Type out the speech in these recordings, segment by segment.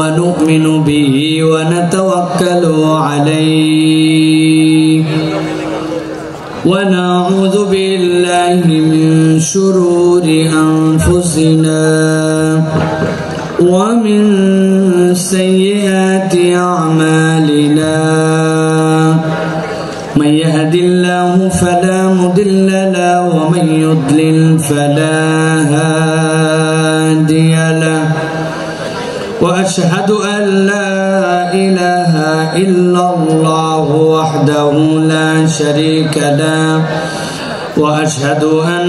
ونؤمن به ونتوكل عليه ونعوذ بالله من شرور أنفسنا ومن سيئات أعمالنا من يهد الله فلا مضل له ومن يضلل فلا هادي له وأشهد أن لا إله إلا الله وحده لا شريك له وأشهد أن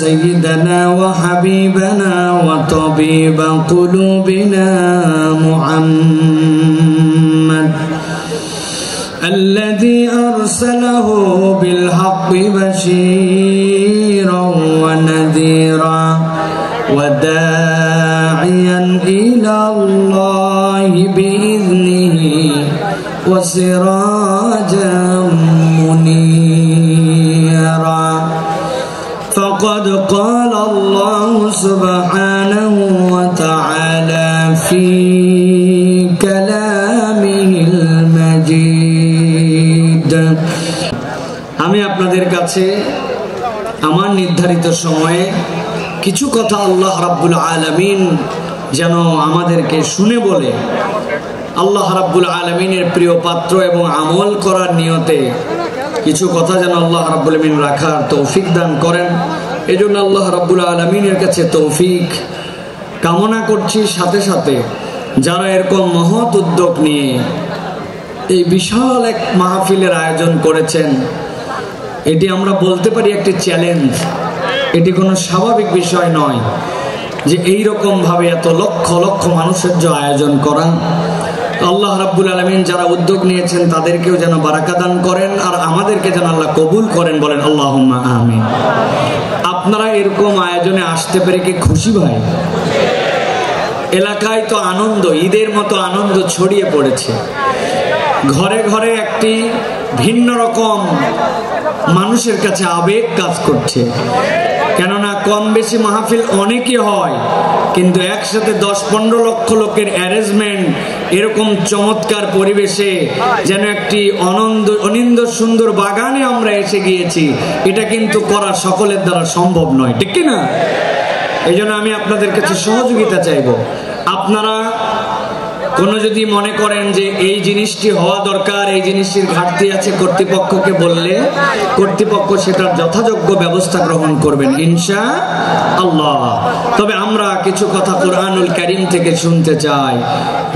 سيدنا وحبيبنا وطبيب قلوبنا محمد الذي أرسله بالحق بشيرا ونذيرا وداعيا إلى الله بإذنه وسراجا منيرا فقد قال الله سبحانه وتعالى في كلامه المجيد আমি আপনাদের কাছে আমার নির্ধারিত সময়ে কিছু কথা আল্লাহ রাব্বুল আলামিন যেন আমাদেরকে শুনে বলে আল্লাহ রাব্বুল আলামিনের প্রিয় পাত্র এবং আমল করার নিয়তে কিছু কথা যেন আল্লাহ রাব্বুল আলামিন রাখার তৌফিক দান করেন। এজন্য আল্লাহ রাব্বুল আলামিনের কাছে তৌফিক কামনা করছি। সাথে সাথে যারা এরকম মহৎ উদ্যোগ নিয়ে এই বিশাল এক মাহফিলের আয়োজন করেছেন, এটি আমরা বলতে পারি একটি চ্যালেঞ্জ। এটি কোনো স্বাভাবিক বিষয় নয় যে এই রকম ভাবে এত লক্ষ লক্ষ মানুষের যে আয়োজন করা। আল্লাহ রাব্বুল আলামিন যারা উদ্যোগ নিয়েছেন তাদেরকেও যেন বারাকা দান করেন, আর আমাদেরকে যেন আল্লাহ কবুল করেন, বলেন আল্লাহুম্মা আমিন। আপনারা এরকম আয়োজনে আসতে পেরে কি খুশি ভাই? এলাকায় তো আনন্দ, ঈদের মতো আনন্দ ছড়িয়ে পড়েছে। ঘরে ঘরে একটি ভিন্ন রকম মানুষের কাছে আবেগ কাজ করছে। কেননা কম বেশি মাহফিল অনেকই হয়, কিন্তু একসাথে 10-15 লক্ষ লোকের অ্যারেঞ্জমেন্ট এরকম চমৎকার পরিবেশে যেন একটি অনিন্দ সুন্দর বাগানে আমরা এসে গিয়েছি, এটা কিন্তু করা সকলের দ্বারা সম্ভব নয়, ঠিক কি না? এই জন্য আমি আপনাদের কাছে সহযোগিতা চাইব। আপনারা কোন যদি মনে করেন যে এই জিনিসটি হওয়া দরকার, এই জিনিসটির ঘাটতি আছে, কর্তৃপক্ষকে বললে কর্তৃপক্ষ সেটার যথাযোগ্য ব্যবস্থা গ্রহণ করবেন ইনশাআল্লাহ। তবে আমরা কিছু কথা কোরআনুল কারীম থেকে শুনতে চাই।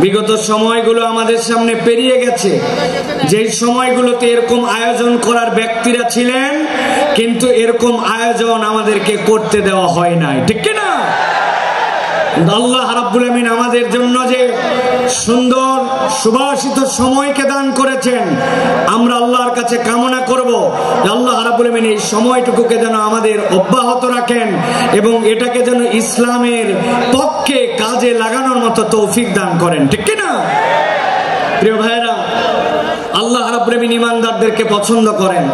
বিগত সময়গুলো আমাদের সামনে পেরিয়ে গেছে, যেই সময়গুলোতে এরকম আয়োজন করার ব্যক্তিরা ছিলেন, কিন্তু এরকম আয়োজন আমাদেরকে করতে দেওয়া হয় নাই, ঠিক কি না? আল্লাহ রাব্বুল আমিন আমাদের জন্য যে সুন্দর সুবাসিত সময়কে দান করেছেন, আমরা আল্লাহর কাছে কামনা করব যে আল্লাহ রাব্বুল আমিন এই সময়টুকুকে যেন আমাদের অব্যাহত রাখেন এবং এটাকে যেন ইসলামের পক্ষে কাজে লাগানোর মতো তৌফিক দান করেন, ঠিক কি না? প্রিয় ভাইরা, আল্লাহ রাব্বুল আমিন ঈমানদারদেরকে পছন্দ করেন।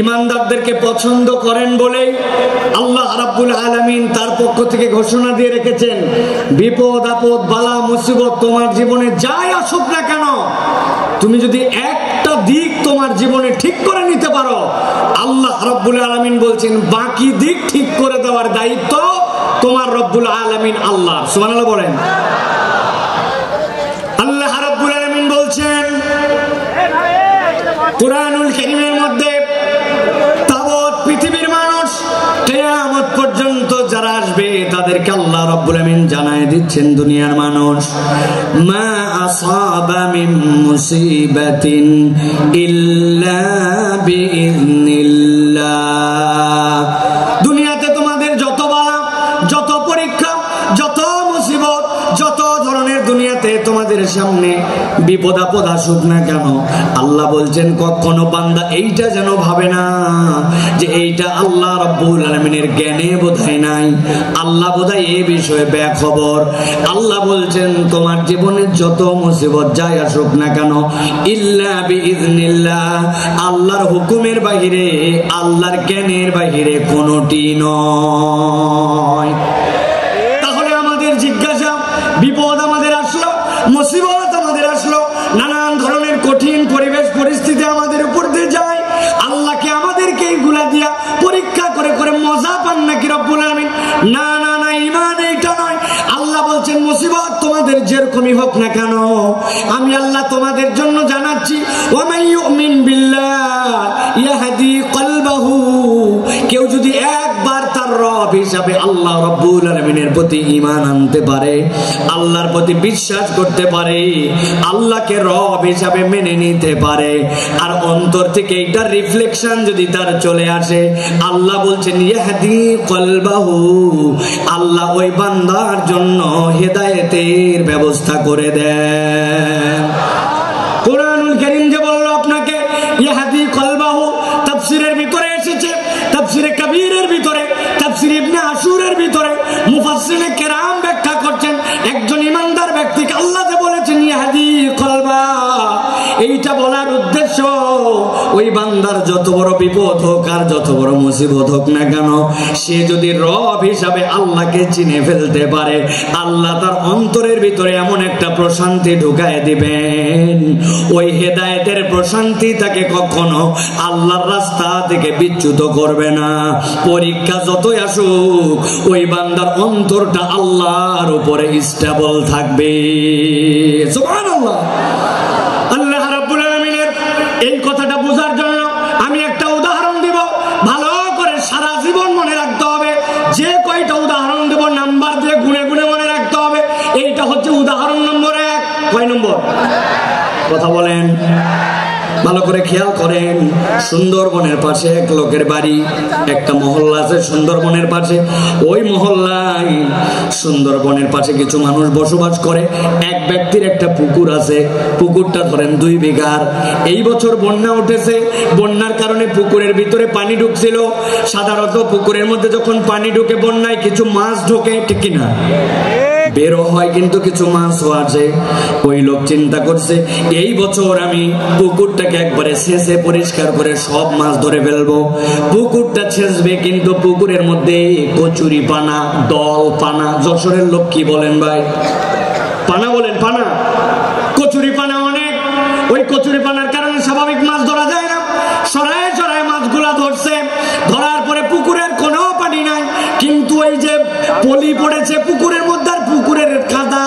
ঈমানদারদেরকে পছন্দ করেন বলেই আল্লাহ রাব্বুল আলামিন তার পক্ষ থেকে ঘোষণা দিয়ে রেখেছেন, বিপদ আপদ বালা মুসিবত তোমার জীবনে যাই আসুক না কেন, তুমি যদি একটা দিক তোমার জীবনে ঠিক করে নিতে পারো, আল্লাহ রাব্বুল আলামিন বলছেন বাকি দিক ঠিক করে দেওয়ার দায়িত্ব তোমার রব্বুল আলামিন আল্লাহ। সুবহানাল্লাহ বলেন। আল্লাহ রাব্বুল আলামিন বলছেন কুরআনুল কারীমের মধ্যে, পৃথিবীর মানুষ কিয়ামত পর্যন্ত যারা আসবে তাদেরকে আল্লাহ রাব্বুল আমিন জানায় দিচ্ছেন, দুনিয়ার মানুষ মা আসাবা মিন মুসিবাতিন ইল্লা বিইذনিল্লাহ। দুনিয়াতে তোমাদের যত বালা, যত পরীক্ষা, যত মুসিবত, যত ধরনের দুনিয়াতে তোমাদের সামনে বিপদ আপদ আসুক না কেন, আল্লাহ বলছেন কখনো বান্দা এইটা যেন ভাবে না যে এইটা আল্লাহ রাব্বুল আলামিনের জ্ঞানে বোধহয় নাই, আল্লাহ বোধহয় এই বিষয়ে বেখবর। আল্লাহ বলছেন তোমার জীবনে যত মুসিবত যাই আসুক না কেন, ইল্লা বিইذনিল্লাহ, আল্লাহর হুকুমের বাহিরে, আল্লাহর জ্ঞানের বাহিরে কোনটি নয়। তাহলে আমাদের জিজ্ঞাসা, বিপদ আমাদের আসলো মুসিবত আমাদের আসলো, নানান ধরনের কঠিন পরিবেশ পরিস্থিতি আমাদের উপর দিয়ে যায়, আল্লাহকে আমাদেরকে এইগুলা দিয়া পরীক্ষা করে করে মজা পান নাকি রব্বুল আলামিন? না না না, ঈমান এইটা নয়। আল্লাহ বলছেন মুসিবত তোমাদের যেরকমই হোক না কেন, আমি আল্লাহ তোমাদের জন্য জানাচ্ছি, ওয়া মান ইউমিন বিল্লাহ ইয়াহদি কলবাহু, কেউ যদি একবার তার রব হিসাবে আল্লাহ রাব্বুল আলামিনের প্রতি ঈমান আনতে পারে, আল্লাহর প্রতি বিশ্বাস করতে পারে, আল্লাহকে রব হিসাবে মেনে নিতে পারে, আর অন্তর থেকে এইটা রিফ্লেকশন যদি তার চলে আসে, আল্লাহ বলছেন ইয়াহদি কলবাহু, আল্লাহ ওই বান্দার জন্য হেদায়েতের ব্যবস্থা করে দেন। কোরআনুল কারীম যে বলল আপনাকে ইয়াহদি কলবাহু, তাফসীরের ভিতরে এসেছে, তাফসীরে কবীরের ভিতরে, তাফসীর ইবনে আশুরের ভিতরে মুফাসসিরে কেরাম ব্যাখ্যা করছেন, একজন ঈমানদার ব্যক্তিকে আল্লাহ যে বলেছেন ইয়াহদি কলবা, এইটা বলার উদ্দেশ্য ওই বান্দার যত বড় বিপদ হোক আর যত বড় মুসিবত হোক না কেন, সে যদি রব হিসাবে আল্লাহকে চিনে ফেলতে পারে, আল্লাহ তার অন্তরের ভিতরে এমন একটা প্রশান্তি ঢুকায় দিবেন, ওই হেদায়েতের প্রশান্তি তাকে কখনো আল্লাহর রাস্তা থেকে বিচ্যুত করবে না। পরীক্ষা যতই আসুক, ওই বান্দার অন্তরটা আল্লাহর উপরে স্টেবল থাকবে। সুবহানাল্লাহ। আল্লাহ রাব্বুল আলামিনের এই কথাটা বোঝার জন্য আমি একটা উদাহরণ দিব, ভালো করে সারা জীবন মনে রাখতে হবে। যে কয়টা উদাহরণ দেব নাম্বার দিয়ে গুনে গুনে মনে রাখতে হবে। এইটা হচ্ছে উদাহরণ নম্বর 1। কয় নম্বর? কথা বলেন, ভালো করে খেয়াল করেন। সুন্দরবনের পাশে এক লোকের বাড়ি, একটা মহল্লা আছে সুন্দরবনের পাশে। ওই মহল্লায় সুন্দরবনের পাশে কিছু মানুষ বসবাস করে। এক ব্যক্তির একটা পুকুর আছে, পুকুরটা ধরেন 2 বিঘার। এই বছর বন্যা উঠেছে, বন্যার কারণে পুকুরের ভিতরে পানি ঢুকছিল। সাধারণত পুকুরের মধ্যে যখন পানি ঢুকে বন্যায় কিছু মাছ ঢোকে, ঠিক কিনা? বেরো হয়, কিন্তু কিছু মাছও আছে। ওই লোক চিন্তা করছে এই বছর আমি পুকুরটাকে একবারে ছেঁচে পরিষ্কার করে সব মাছ ধরে ফেলবো। পুকুরটা ছেঁচবে, কিন্তু পুকুরের মধ্যে কচুরি পানা, দল পানা। যশোরের লোক কি বলেন ভাই? পানা বলেন, পানা, কচুরি পানা অনেক। ওই কচুরি পানার কারণে স্বাভাবিক মাছ ধরা যায় না। সরায় সরায় মাছগুলা ধরছে। ধরার পরে পুকুরের কোনো পানি নাই, কিন্তু ওই যে পলি পড়েছে পুকুরের মধ্যে, আর পুকুরের কাদা,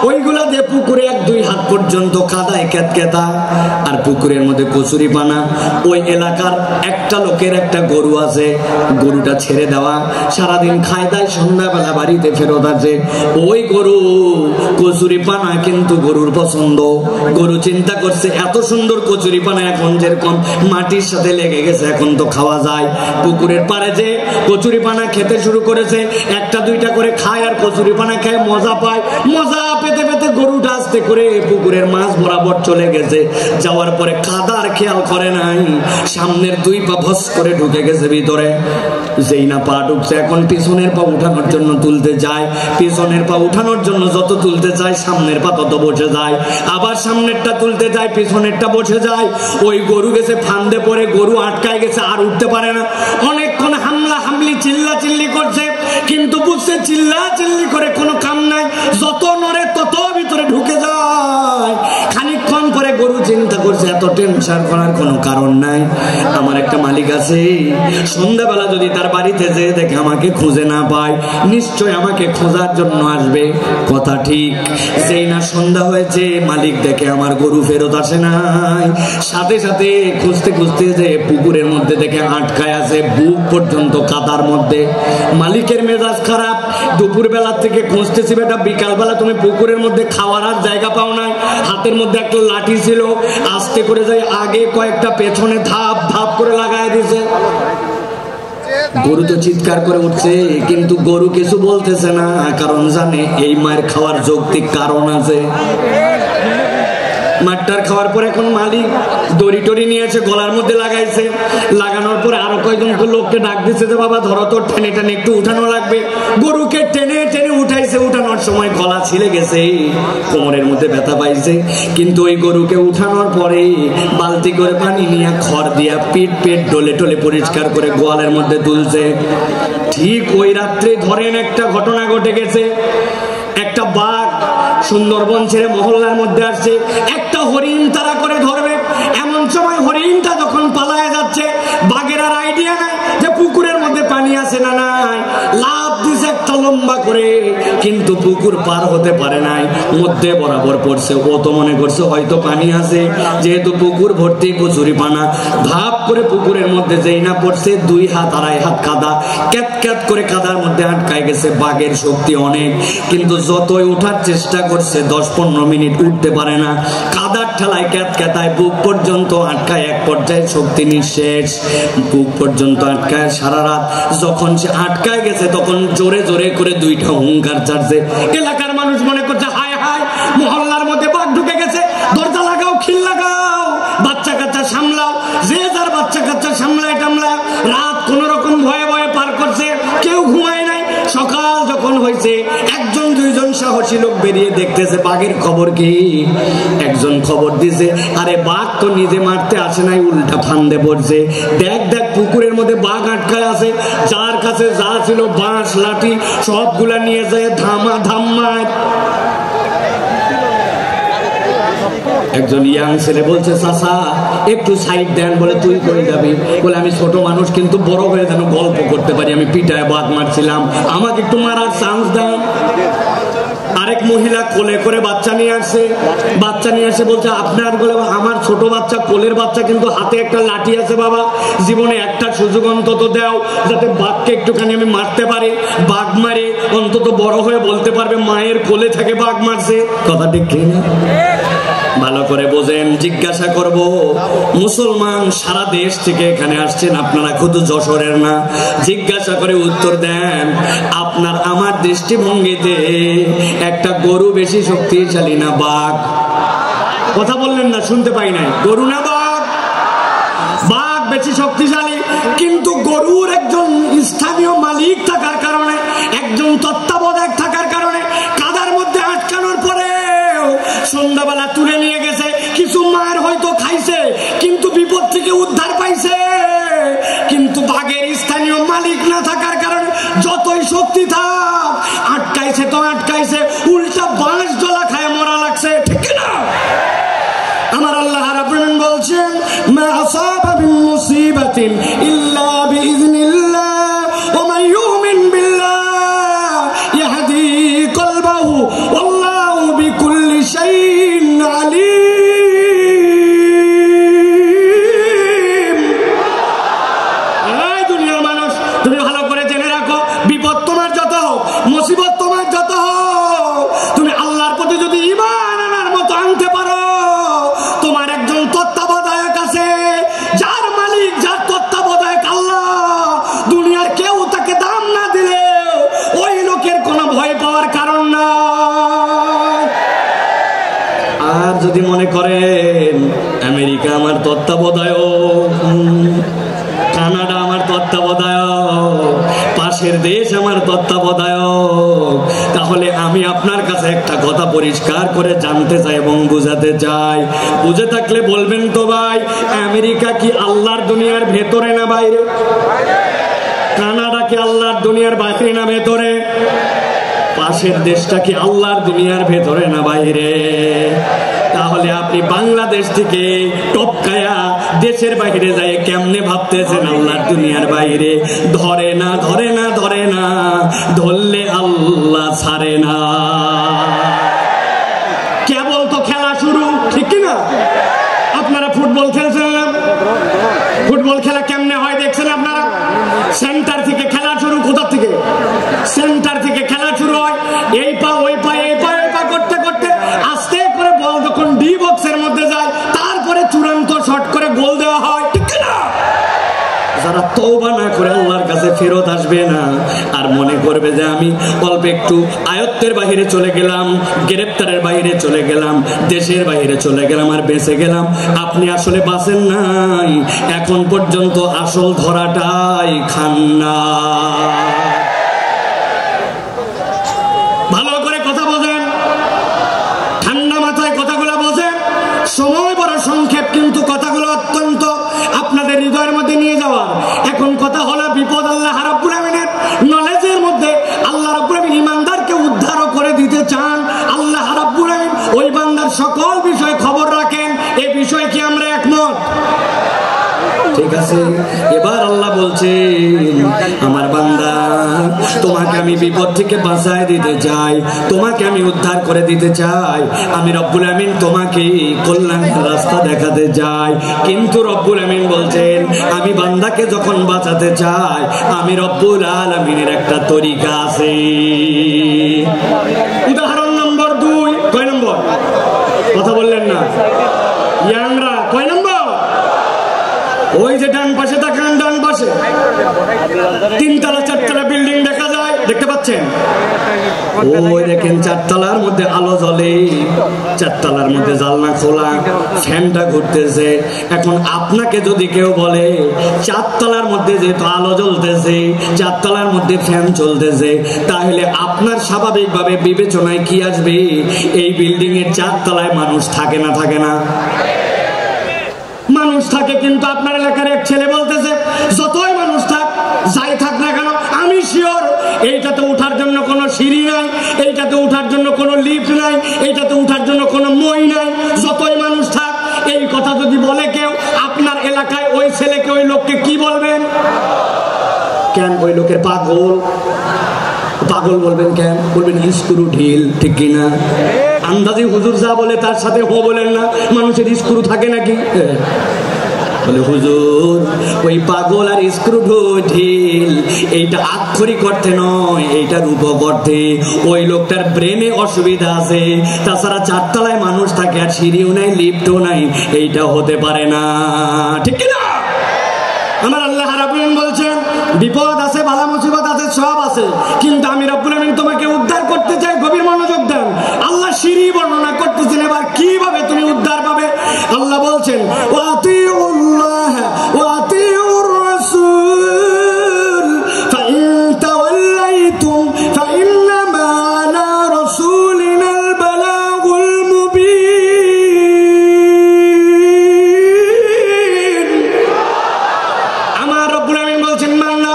ওইগুলা দিয়ে পুকুরে 1-2 হাত পর্যন্ত কাদায় কেতকেতা, আর পুকুরের মধ্যে কচুরি পানা। ওই এলাকার একটা লোকের একটা গরু আছে, গরুটা ছেড়ে দেওয়া, সারাদিন খায় দায়, সন্ধ্যাবেলা বাড়িতে ফেরত আছে। ওই গরু কচুরি পানা কিন্তু গরুর পছন্দ। গরু চিন্তা করছে এত সুন্দর কচুরি পানা এখন যেরকম মাটির সাথে লেগে গেছে, এখন তো খাওয়া যায়। পুকুরের পাড়ে যে কচুরি পানা খেতে শুরু করেছে, 1-2টা করে খায় আর কচুরি পানা খায়, মজা পায়। মজা পেতে পেতে গরুটা আস্তে করে পুকুরের মাছ বরাবর চলে গেছে। যাওয়ার পরে কাদার খেয়াল করে নাই, সামনের 2 পা ভস করে ঢুকে গেছে ভিতরে। যেই না পা ঢুকছে, এখন পিছনের পা উঠানোর জন্য তুলতে যায়। পিছনের পা উঠানোর জন্য যত তুলতে চায়, সামনের পা তত বসে যায়। আবার সামনেরটা তুলতে যায়, পিছনেরটা বসে যায়। ওই গরু গেছে ফান্দে পড়ে, গরু আটকায় গেছে, আর উঠতে পারে না। অনেকক্ষণ হামলা হামলি, চিল্লা চিল্লি করছে, কিন্তু বুঝছে চিল্লা চিল্লি করে কোনো কাম নাই। যত নড়ে তত ভিতরে ঢুকে যায়। খানিকক্ষণ পরে গরু চিন্তা করছে এত টেনশন করার কোনো কারণ নাই, আমার একটা মালিক আছে, সন্ধ্যাবেলা যদি তার বাড়িতে যেয়ে দেখে আমাকে খুঁজে না পায়, নিশ্চয় আমাকে খোঁজার জন্য আসবে। কথা ঠিক। যেই না সন্ধ্যা হয়েছে, মালিক দেখে আমার গরু ফেরত আসে নাই, সাথে সাথে খুঁজতে খুঁজতে যে পুকুরের মধ্যে দেখে আটকায় আছে, বুক পর্যন্ত কাদার মধ্যে। মালিকের মেজাজ খারাপ, দুপুর বেলা থেকে খুঁজতেছি বেটা, বিকাল বেলা তুমি পুকুরের মধ্যে খাওয়ার আর জায়গা পাও নাই। হাতের মধ্যে একটা লাঠি ছিল, আস্তে করে যাই আগে কয়েকটা পেছনে ধাপ ধাপ করে লাগায় দিছে। গরু তো চিৎকার করে উঠছে, কিন্তু গরু কিছু বলতেছে না, কারণ জানে এই মায়ের খাওয়ার যৌক্তিক কারণ আছে। মাঠটার খাওয়ার পর এখন মালিক দড়ি টড়ি নিয়ে এসে গলার মধ্যে লাগাইছে। লাগানোর পরে আরো কয়েকজন লোককে ডাক দিচ্ছে যে বাবা ধরো তো, টেনে টেনে একটু উঠানো লাগবে। গরুকে টেনে টেনে উঠাইছে। উঠানোর সময় গলা ছিলে গেছে, কোমরের মধ্যে ব্যথা পাইছে। কিন্তু ওই গরুকে উঠানোর পরে বালতি করে পানি নিয়ে খড় দিয়া পিট পিট ডলে টলে পরিষ্কার করে গোয়ালের মধ্যে তুলছে। ঠিক ওই রাত্রে ধরেন একটা ঘটনা ঘটে গেছে। একটা বাঘ সুন্দরবন ছেড়ে মহল্লার মধ্যে আসছে, একটা হরিণ তারা করে ধরবে। এমন সময় হরিণটা যখন পালায় যাচ্ছে, বাঘের আর আইডিয়া নাই যে পুকুরের মধ্যে পানি আছে না নাই, লাফ দিছে একটা লম্বা করে, কিন্তু পুকুর পার হতে পারে নাই, মধ্যে বরাবর পড়ছে। ও তো মনে করছে হয়তো পানি আছে, যেহেতু পুকুর ভর্তি কচুরি পানা, ভাব করে পুকুরের মধ্যে যেই না পড়ছে, 2 হাত 2.5 হাত কাদা, ক্যাত ক্যাত করে কাদার মধ্যে আটকায় গেছে। বাঘের শক্তি অনেক, কিন্তু যতই ওঠার চেষ্টা করছে 10-15 মিনিট উঠতে পারে না, কাদার ঠেলায় ক্যাত ক্যাতায় বুক পর্যন্ত আটকায়। এক পর্যায়ে শক্তি নিঃশেষ, বুক পর্যন্ত আটকায়। সারা রাত যখন সে আটকায় গেছে, তখন জোরে জোরে করে 2টা হুঙ্কার ছাড়ছে। এলাকার মানুষ মনে করছে হায় হায়, মহল্লার মধ্যে বাঘ ঢুকে গেছে, দরজা লাগাও, খিল লাগাও, বাচ্চা কাচ্চা সামলাও, যে যার বাচ্চা কাচ্চা সামলায় টামলায়। রাত কোন রকম ভয়ে ভয়ে পার করছে, কেউ ঘুমায় নাই। সকাল যখন হয়েছে, 1-2জন সাহসী লোক বেরিয়ে দেখতেছে বাঘের খবর কি। একজন খবর দিছে, আরে বাঘ তো নিজে মারতে আসে নাই, উল্টা ফান্দে পড়ছে। দেখ দেখ পুকুরের মধ্যে বাঘ আটকায় আছে, যার কাছে যা ছিল বাঁশ লাঠি সবগুলা নিয়ে যায় ধামা ধাম্মায়। একজন ইয়াং ছেলে বলছে, চাচা একটু সাইড দেন। বলে তুই কই যাবি? বলে আমি ছোট মানুষ, কিন্তু বড় হয়ে যেন গল্প করতে পারি, আমি পিটায় বাঘ মারছিলাম, আমাকে একটু মারার চান্স দেন। আরেক মহিলা কোলে করে বাচ্চা নিয়ে আসছে, বাচ্চা নিয়ে আসে বলছে আপনার বলে, আমার ছোট বাচ্চা, কোলের বাচ্চা, কিন্তু হাতে একটা লাঠি আছে বাবা, জীবনে একটা সুযোগ অন্তত দাও, যাতে বাঘকে একটুখানি আমি মারতে পারি। বাঘ মারে অন্তত বড় হয়ে বলতে পারবে মায়ের কোলে থেকে বাঘ মারছে। কথা ঠিক কিনা? ভালো করে বোঝেন। জিজ্ঞাসা করব, মুসলমান সারা দেশ থেকে এখানে আসছেন, আপনারা শুধু যশোরের না। জিজ্ঞাসা করে উত্তর দেন, আপনার আমার দৃষ্টিভঙ্গিতে একটা গরু বেশি শক্তিশালী না বাঘ? কথা বললেন না, শুনতে পাই নাই। গরু না বাঘ? বাঘ বেশি শক্তিশালী, কিন্তু গরুর একজন স্থানীয় মালিক থাকার কারণে, একজন তত্ত্বাবধায়ক থাকার কারণে, কাদার মধ্যে আটকানোর পরে সন্ধ্যাবেলা তুলে নিয়ে গেছে। কিছু মায়ের হয়তো খাইছে, কিন্তু বিপদ থেকে উদ্ধার পাইছে। কিন্তু বাঘের স্থানীয় মালিক না থাকার কারণে যতই শক্তি থাক, আটকাইছে তো আটকাইছে, উল্টা বাঁশ জলা খায় মরা লাগছে। ঠিক না? আমার আল্লাহ রাব্বুল আলামিন বলছেন, মা আসাবা মিন মুসিবাতিন ইল্লা বিইজনিল্লাহ ওয়া মান ইউমিন বিল্লাহ ইয়াহদি কলবাহু ওয়াল্লাহু বিকুল্লি শাইইন আলীম। এই দুনিয়ার মানুষ, তুমি ভালো করে জেনে রাখো, বিপদ তোমার যত হোক, মুসিবত তোমার যত হোক, তুমি আল্লাহর প্রতি যদি ঈমান আনার মতো আনতে পারো, তোমার একজন তত্ত্বাবধায়ক আছে, যার মালিক, যার তত্ত্বাবধায়ক আল্লাহ। দুনিয়ার কেউ তাকে দাম না দিলে ওই লোকের কোনো ভয় পাওয়ার কারণ নাই। আর যদি মনে করেন আমেরিকা আমার তত্ত্বাবধায়ক, কানাডা আমার তত্ত্বাবধায়ক, পাশের দেশ আমার তত্ত্বাবধায়ক, তাহলে আমি আপনার কাছে একটা কথা পরিষ্কার করে জানতে চাই এবং বুঝাতে চাই। বুঝে থাকলে বলবেন তো ভাই, আমেরিকা কি আল্লাহর দুনিয়ার ভেতরে না বাইরে? কানাডা কি আল্লাহর দুনিয়ার বাইরে না ভেতরে? পাশের দেশটা কি আল্লাহর দুনিয়ার ভেতরে না বাইরে? তাহলে আপনি বাংলাদেশ থেকে টপকায়া দেশের বাইরে যায় কেমনে ভাবতেছেন আল্লাহর দুনিয়ার বাইরে? ধরে না, ধরে না, ধরে না, ধরলে আল্লাহ ছাড়ে না। কেবল তো খেলা শুরু, ঠিক কিনা? আপনারা ফুটবল খেলছেন না? ফুটবল খেলা কেমনে হয় দেখছেন আপনারা? সেন্টার থেকে খেলা শুরু। কোথা থেকে? সেন্টার থেকে খেলা শুরু হয়, এই পা ওই পা, এই পা ওই পা করতে করতে আস্তে করে বল যখন ডি বক্সের মধ্যে যায়, তারপরে চূড়ান্ত শট করে গোল দেওয়া হয়, ঠিক না? যারা তওবা না করে আল্লাহর কাছে ফেরত আসবে না, আর মনে করবে যে আমি অল্প একটু আয়ত্তের বাইরে চলে গেলাম, গ্রেপ্তারের বাইরে চলে গেলাম, দেশের বাইরে চলে গেলাম আর বেঁচে গেলাম, আপনি আসলে বাঁচেন নাই। এখন পর্যন্ত আসল ধরাটাই খান না। ভালো করে কথা বোঝেন, ঠান্ডা মাথায় কথাগুলো বোঝেন। সময় বড় সংক্ষেপ, কিন্তু কথাগুলো অত্যন্ত আপনাদের হৃদয়ের মধ্যে নিয়ে যাওয়ার। এখন কথা হলো বিপদ আল্লাহ রাব্বুল আমিনের নলেজের মধ্যে। আল্লাহ রাব্বুল আমিন ইমানদারকে উদ্ধার করে দিতে চান। আল্লাহ রাব্বুল সকল বিষয়ে খবর রাখেন, এ বিষয়ে কি আমরা একমত? ঠিক আছে, এবার আল্লাহ বলছেন আমার বান্দা তোমাকে আমি বিপদ থেকে বাঁচায় দিতে চাই, তোমাকে আমি উদ্ধার করে দিতে চাই, আমি রব্বুল আমিন তোমাকে কল্যাণের রাস্তা দেখাতে চাই। কিন্তু রব্বুল আমিন বলছেন আমি বান্দাকে যখন বাঁচাতে চাই আমি রব্বুল আলামিনের একটা তরিকা আছে। উদাহরণ নম্বর 2, কয় নম্বর? কথা বললেন না ইয়াংরা, কয় নম্বর? ওই যে ডান পাশে তাকান, ডান পাশে 3 তলা 4 তলা বিল্ডিং দেখা যায়, দেখতে পাচ্ছেন? ওই দেখেন 4 তলার মধ্যে আলো জ্বলে, 4 তলার মধ্যে জানলা খোলা, ফ্যানটা ঘুরতেছে। এখন আপনাকে যদি কেউ বলে 4 তলার মধ্যে যেহেতু আলো জ্বলতেছে, 4 তলার মধ্যে ফ্যান চলতেছে, তাহলে আপনার স্বাভাবিকভাবে বিবেচনায় কি আসবে? এই বিল্ডিং এর 4 তলায় মানুষ থাকে না থাকে না? মানুষ থাকে। কিন্তু আপনার এলাকার এক ছেলে বলতেছে যতই মানুষ থাক, যাই থাক না কেন, আমি শিওর এইটাতে উঠার জন্য কোনো সিঁড়ি নাই, এইটাতে উঠার জন্য কোনো লিফট নাই, এইটাতে উঠার জন্য কোনো মই নাই, যতই মানুষ থাক। এই কথা যদি বলে কেউ আপনার এলাকায়, ওই ছেলেকে, ওই লোককে কি বলবেন? কেন ওই লোকের পাগল? পাগল বলবেন কেন? বলবেন স্ক্রু ঢিল, ঠিক কিনা? আন্দাজি হুজুর যা বলে তার সাথে হো বলেন না, মানুষের স্ক্রু থাকে নাকি? বলে হুজুর ওই পাগল আর স্ক্রু ঢিল এইটা আক্ষরিক অর্থে নয়, এইটা রূপক অর্থে। ওই লোকটার ব্রেনে অসুবিধা আছে, তাছাড়া 4 তলায় মানুষ থাকে আর সিঁড়িও নাই, লিফটও নাই, এইটা হতে পারে না, ঠিক কিনা? আমার আল্লাহ রাব্বুল আমিন বলছেন বিপদ আছে, বালা মুসিবত আছে, সব আছে, কিন্তু আমি রব্বুল আমিন তোমাকে উদ্ধার করতে চাই। গভীর মনোযোগ দেন, আল্লাহ সিঁড়ি বর্ণনা করতেছেন, এবার কিভাবে তুমি উদ্ধার পাবে? আল্লাহ বলছেন ওয়াতিউল্লাহ ওয়াতিউর রাসূল ফাইন তাওয়াল্লাইতুম ফাইন্নামা আলা রাসূলিনাল বালাগুল মুবিন। আমার রব্বুল আমিন বলছেন বান্দা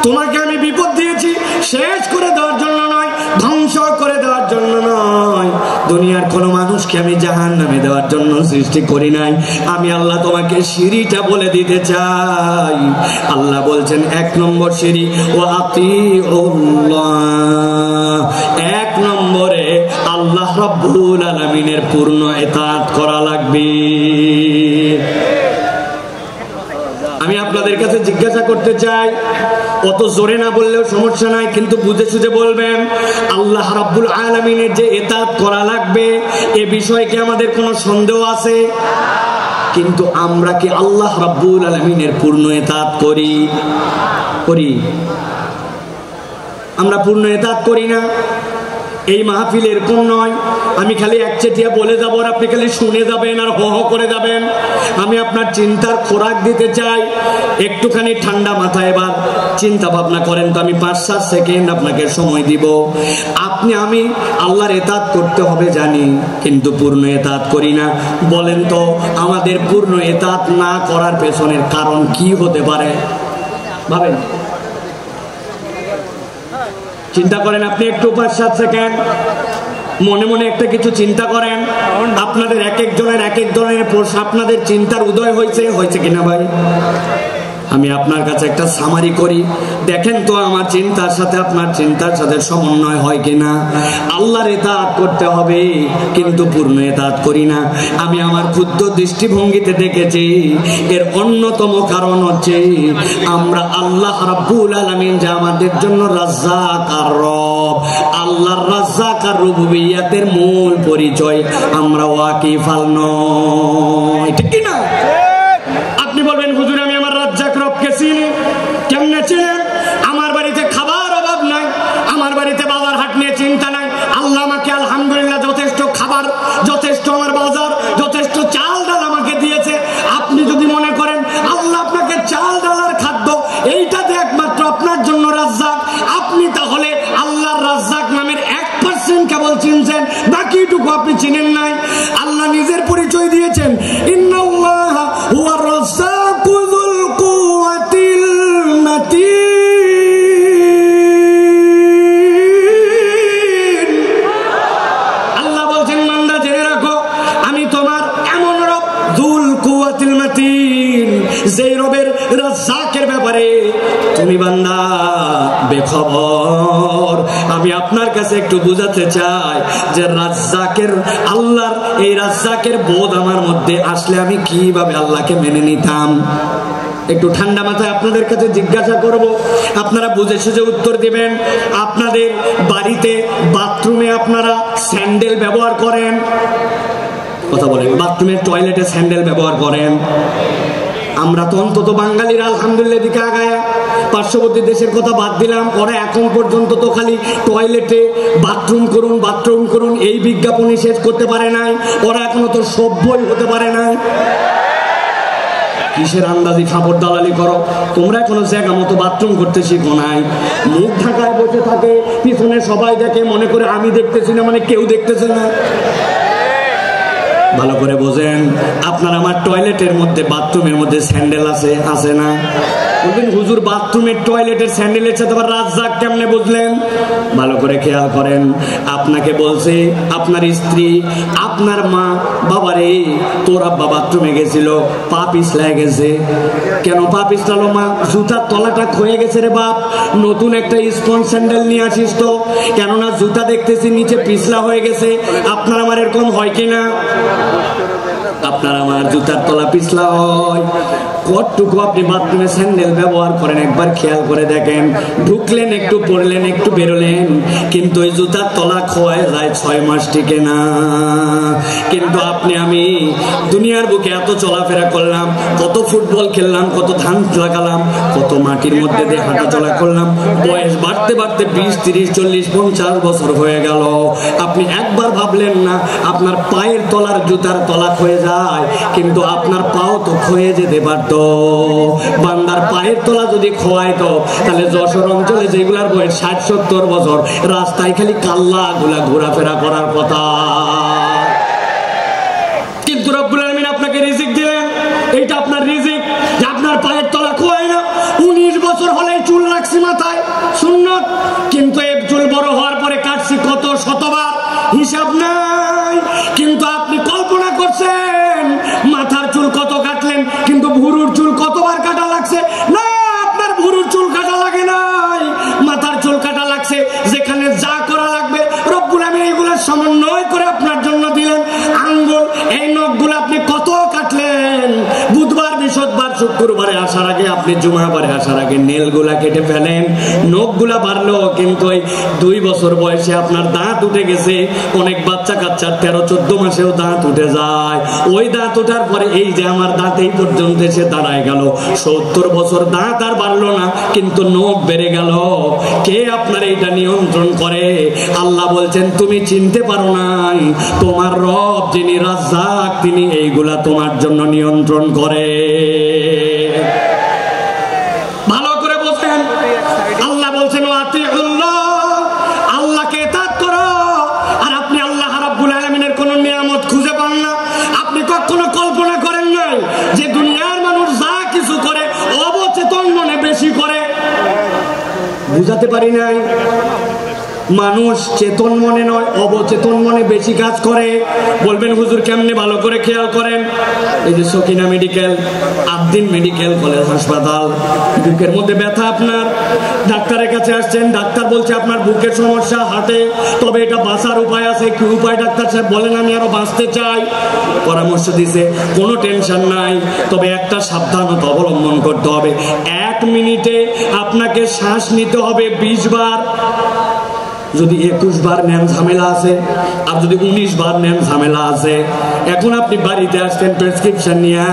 তোমাকে আমি বিপদ দিয়েছি শেষ করে দেওয়ার জন্য নয়, ধ্বংস করে দেওয়ার জন্য নয়, দুনিয়ার কোন মানুষকে আমি জাহান্নামে দেওয়ার জন্য সৃষ্টি করি নাই। আমি আল্লাহ তোমাকে সিঁড়িটা বলে দিতে চাই। আল্লাহ বলছেন 1 নম্বর সিঁড়ি ওয়াতিউল্লাহ, 1 নম্বরে আল্লাহ রাব্বুল আলামিনের পূর্ণ ইতাআত করা লাগবে। আমি আপনাদের কাছে জিজ্ঞাসা করতে চাই, অত জোরে না বললেও সমস্যা নাই, কিন্তু বুঝে সুঝে বলবেন। আল্লাহ রাব্বুল আলামিনের যে ইতাআত করা লাগবে, এ বিষয়ে কি আমাদের কোনো সন্দেহ আছে? কিন্তু আমরা কি আল্লাহ রাব্বুল আলামিনের পূর্ণ ইতাআত করি? আমরা পূর্ণ ইতাআত করি না। এই মাহফিল এরকম নয় আমি খালি একচেটিয়া বলে যাবো আর আপনি খালি শুনে যাবেন আর হো হো করে যাবেন। আমি আপনার চিন্তার খোরাক দিতে চাই। একটুখানি ঠান্ডা মাথায় এবার চিন্তা ভাবনা করেন তো। আমি 5-7 সেকেন্ড আপনাকে সময় দিব। আমি আল্লাহর ইতাআত করতে হবে জানি, কিন্তু পূর্ণ ইতাআত করি না। বলেন তো আমাদের পূর্ণ ইতাআত না করার পেছনের কারণ কি হতে পারে? ভাবেন, চিন্তা করেন। আপনি একটু 5-7 সেকেন্ড মনে মনে একটা কিছু চিন্তা করেন। আপনাদের এক একজনের এক এক ধরনের প্রশ্ন, আপনাদের চিন্তার উদয় হয়েছে কিনা ভাই? আমি আপনার কাছে একটা সামারি করি, দেখেন তো আমার চিন্তার সাথে আপনার চিন্তার সাথে সমন্বয় হয় কিনা। আল্লাহর ইতাআত করতে হবে কিন্তু পূর্ণ ইতাআত করি না। আমি আমার ক্ষুদ্র দৃষ্টিভঙ্গিতে দেখেছি এর অন্যতম কারণ হচ্ছে আমরা আল্লাহ রাব্বুল আলামিন যে আমাদের জন্য রাজ্জাক আর রব, আল্লাহর রাজ্জাক আর রুবুবিয়্যাতের মূল পরিচয় আমরা ওয়াকিফাল নয়, ঠিক কি না? আপনি বলবেন হুজুর আমি আমার রাজ্জাক রবকে চিনি। কেমনে চিনেন? আমার বাড়িতে খাবার অভাব নাই, আমার বাড়িতে বাজার হাট নিয়ে চিন্তা নাই। আল্লাহ আমাকে আলহামদুলিল্লাহ যথেষ্ট খাবার, যথেষ্ট আমার বাজার, যথেষ্ট চাল ডাল আমাকে দিয়েছে। আপনি যদি মনে করেন আল্লাহ আপনাকে চাল ডাল আর খাদ্য এইটাতে একমাত্র আপনার জন্য রাজ্জাক, আপনি তাহলে আল্লাহর রাজ্জাক নামের 1% কেবল চিনছেন, বাকিটুকু আপনি চিনেন নাই। আল্লাহ নিজের পরিচয় দিয়েছেন, ইন্নাল্লাহ হুয়ার রাজ্জাকু যুল কুওয়াতিল মাতিন। আল্লাহ বলছেন বান্দা জেনে রাখো রাজ্জাকের ব্যাপারে তুমি বান্দা বেখবর। আমি আপনার কাছে একটু বুঝাতে চাই যে রাজ্জাকের আল্লাহর এই রাজ্জাকের বোধ আমার মধ্যে আসলে আমি কিভাবে আল্লাহকে মেনে নিতাম। একটু ঠান্ডা মাথায় আপনাদের কাছে জিজ্ঞাসা করব, আপনারা বুঝে সুঝে উত্তর দিবেন। আপনাদের বাড়িতে বাথরুমে আপনারা স্যান্ডেল ব্যবহার করেন? কথা বলেন। বাথরুমের টয়লেটে স্যান্ডেল ব্যবহার করেন? আমরা তো অন্তত বাঙালিরা আলহামদুলিল্লাহ দিকে আগায়া, পার্শ্ববর্তী দেশের কথা বাদ দিলাম, ওরা এখন পর্যন্ত তো খালি টয়লেটে বাথরুম করুন বাথরুম করুন এই বিজ্ঞাপনই শেষ করতে পারে নাই। ওরা এখনো তো সভ্যই হতে পারে নাই। কিসের আন্দাজি খাবার দালালি করো? তোমরা এখনো জায়গা মতো বাথরুম করতে শিখো নাই। মুখ ঢাকায় বসে থাকে, পিছনে সবাই দেখে, মনে করে আমি দেখতেছি না মানে কেউ দেখতেছে না। ভালো করে বোঝেন, আপনার আমার টয়লেটের মধ্যে বাথরুমের মধ্যে স্যান্ডেল আছে না? বলবেন হুজুর বাথরুমের টয়লেটের স্যান্ডেলের সাথে আবার রাজ্জাক কেমনে বুঝলেন? ভালো করে খেয়াল করেন। আপনাকে বলছে আপনার স্ত্রী, আপনার মা, বাবারে তোর আব্বা বাথরুমে গেছিল, পা পিছলায় গেছে। কেন পা পিছলালো মা? জুতার তলাটা ক্ষয়ে গেছে রে বাপ, নতুন একটা স্পঞ্জ স্যান্ডেল নিয়ে আসিস তো, কেননা জুতা দেখতেছি নিচে পিছলা হয়ে গেছে। আপনার আমার এরকম হয় কিনা? আপনার আমার জুতার তলা পিছলা হয়। কতটুকু আপনি বাথরুমে স্যান্ডেল ব্যবহার করেন একবার খেয়াল করে দেখেন। ঢুকলেন একটু, পড়লেন একটু, বেরোলেন, কিন্তু ওই জুতার তলা খোয়া যায় 6 মাস টিকে না। কিন্তু আপনি আমি দুনিয়ার বুকে এত চলাফেরা করলাম, কত ফুটবল খেললাম, কত ধান লাগালাম, কত মাটির মধ্যে দিয়ে হাঁটা চলা করলাম, বয়স বাড়তে বাড়তে 20, 30, 40, 50 বছর হয়ে গেল। আপনি একবার ভাবলেন না আপনার পায়ের তলার জুতার তলা ক্ষয়ে যায়, কিন্তু আপনার পাও তো ক্ষয়ে যেতে পারত। বান্দার পায়ের তলা যদি খোয়াইতো তাহলে যশোর অঞ্চলে যেগুলার বয়স 60-70 বছর, রাস্তায় খালি কাল্লা গুলা ঘোরাফেরা করার কথা। কিন্তু রব্বুল আলামিন আপনাকে রিজিক দিলেন, এইটা আপনার রিজিক যে আপনার পায়ের তলা খোয়াই না। 19 বছর হলে চুল রাখছি মাথায়, সুন্নত, কিন্তু এই চুল বড় হওয়ার পরে কাটছি কত শতবার, হিসাব নাই। কিন্তু আপনি কল্পনা করছেন মাথার চুল কত কাটলেন, কিন্তু ভুরুর চুল কতবার কাটা লাগছে? না, আপনার ভুরুর চুল কাটা লাগে নাই, মাথার চুল কাটা লাগছে। যেখানে যা করা লাগবে রব্বুল আলামিন এইগুলোর সমন্বয় করে আপনার জন্য দিলেন। আঙ্গুল, এই নখগুলো আপনি কত কাটলেন? বুধবার, বৃহস্পতিবার, শুক্রবারে আসার আগে, আপনি জুমাবারে আসার আগে নেলগুলা কেটে ফেলেন। নখগুলা বাড়লো, কিন্তু ওই 2 বছর বয়সে আপনার দাঁত উঠে গেছে। অনেক বাচ্চা কাচ্চার 13-14 মাসেও দাঁত উঠে যায়। ওই দাঁত ওঠার পরে এই যে আমার দাঁত এই পর্যন্ত এসে দাঁড়ায় গেল। 70 বছর দাঁত আর বাড়লো না, কিন্তু নখ বেড়ে গেল। কে আপনার এইটা নিয়ন্ত্রণ করে? আল্লাহ বলছেন তুমি চিনতে পারো নাই, তোমার রব যিনি রাজ্জাক তিনি এইগুলা তোমার জন্য নিয়ন্ত্রণ করে। ভালো করে বলছেন, আল্লাহ বলছেন আতিউল্লাহ, আল্লাহকে ইতাআত করো। আর আপনি আল্লাহ রাব্বুল আলামিনের কোন নিয়ামত খুঁজে পান না। আপনি কখনো কল্পনা করেন নাই যে দুনিয়ার মানুষ যা কিছু করে অবচেতন মনে বেশি করে? বুঝাতে পারি নাই? মানুষ চেতন মনে নয়, অবচেতন মনে বেশি কাজ করে। বলবেন হুজুর কেমনে? ভালো করে খেয়াল করেন। এই যে সকিনা মেডিকেল, আবদিন মেডিকেল কলেজ হাসপাতাল, বুকের মধ্যে ব্যথা, আপনার ডাক্তারের কাছে আসছেন, ডাক্তার বলছে আপনার বুকের সমস্যা, হার্টে, তবে এটা বাঁচার উপায় আছে। কি উপায় ডাক্তার সাহেব? বলেন আমি আরো বাঁচতে চাই। পরামর্শ দিছে, কোনো টেনশন নাই, তবে একটা সাবধানতা অবলম্বন করতে হবে। 1 মিনিটে আপনাকে শ্বাস নিতে হবে 20 বার। যদি 21 বার নেন ঝামেলা আছে, আর যদি 19 বার নেন ঝামেলা আছে। এখন আপনি বাড়িতে আসছেন প্রেসক্রিপশন নিয়ে,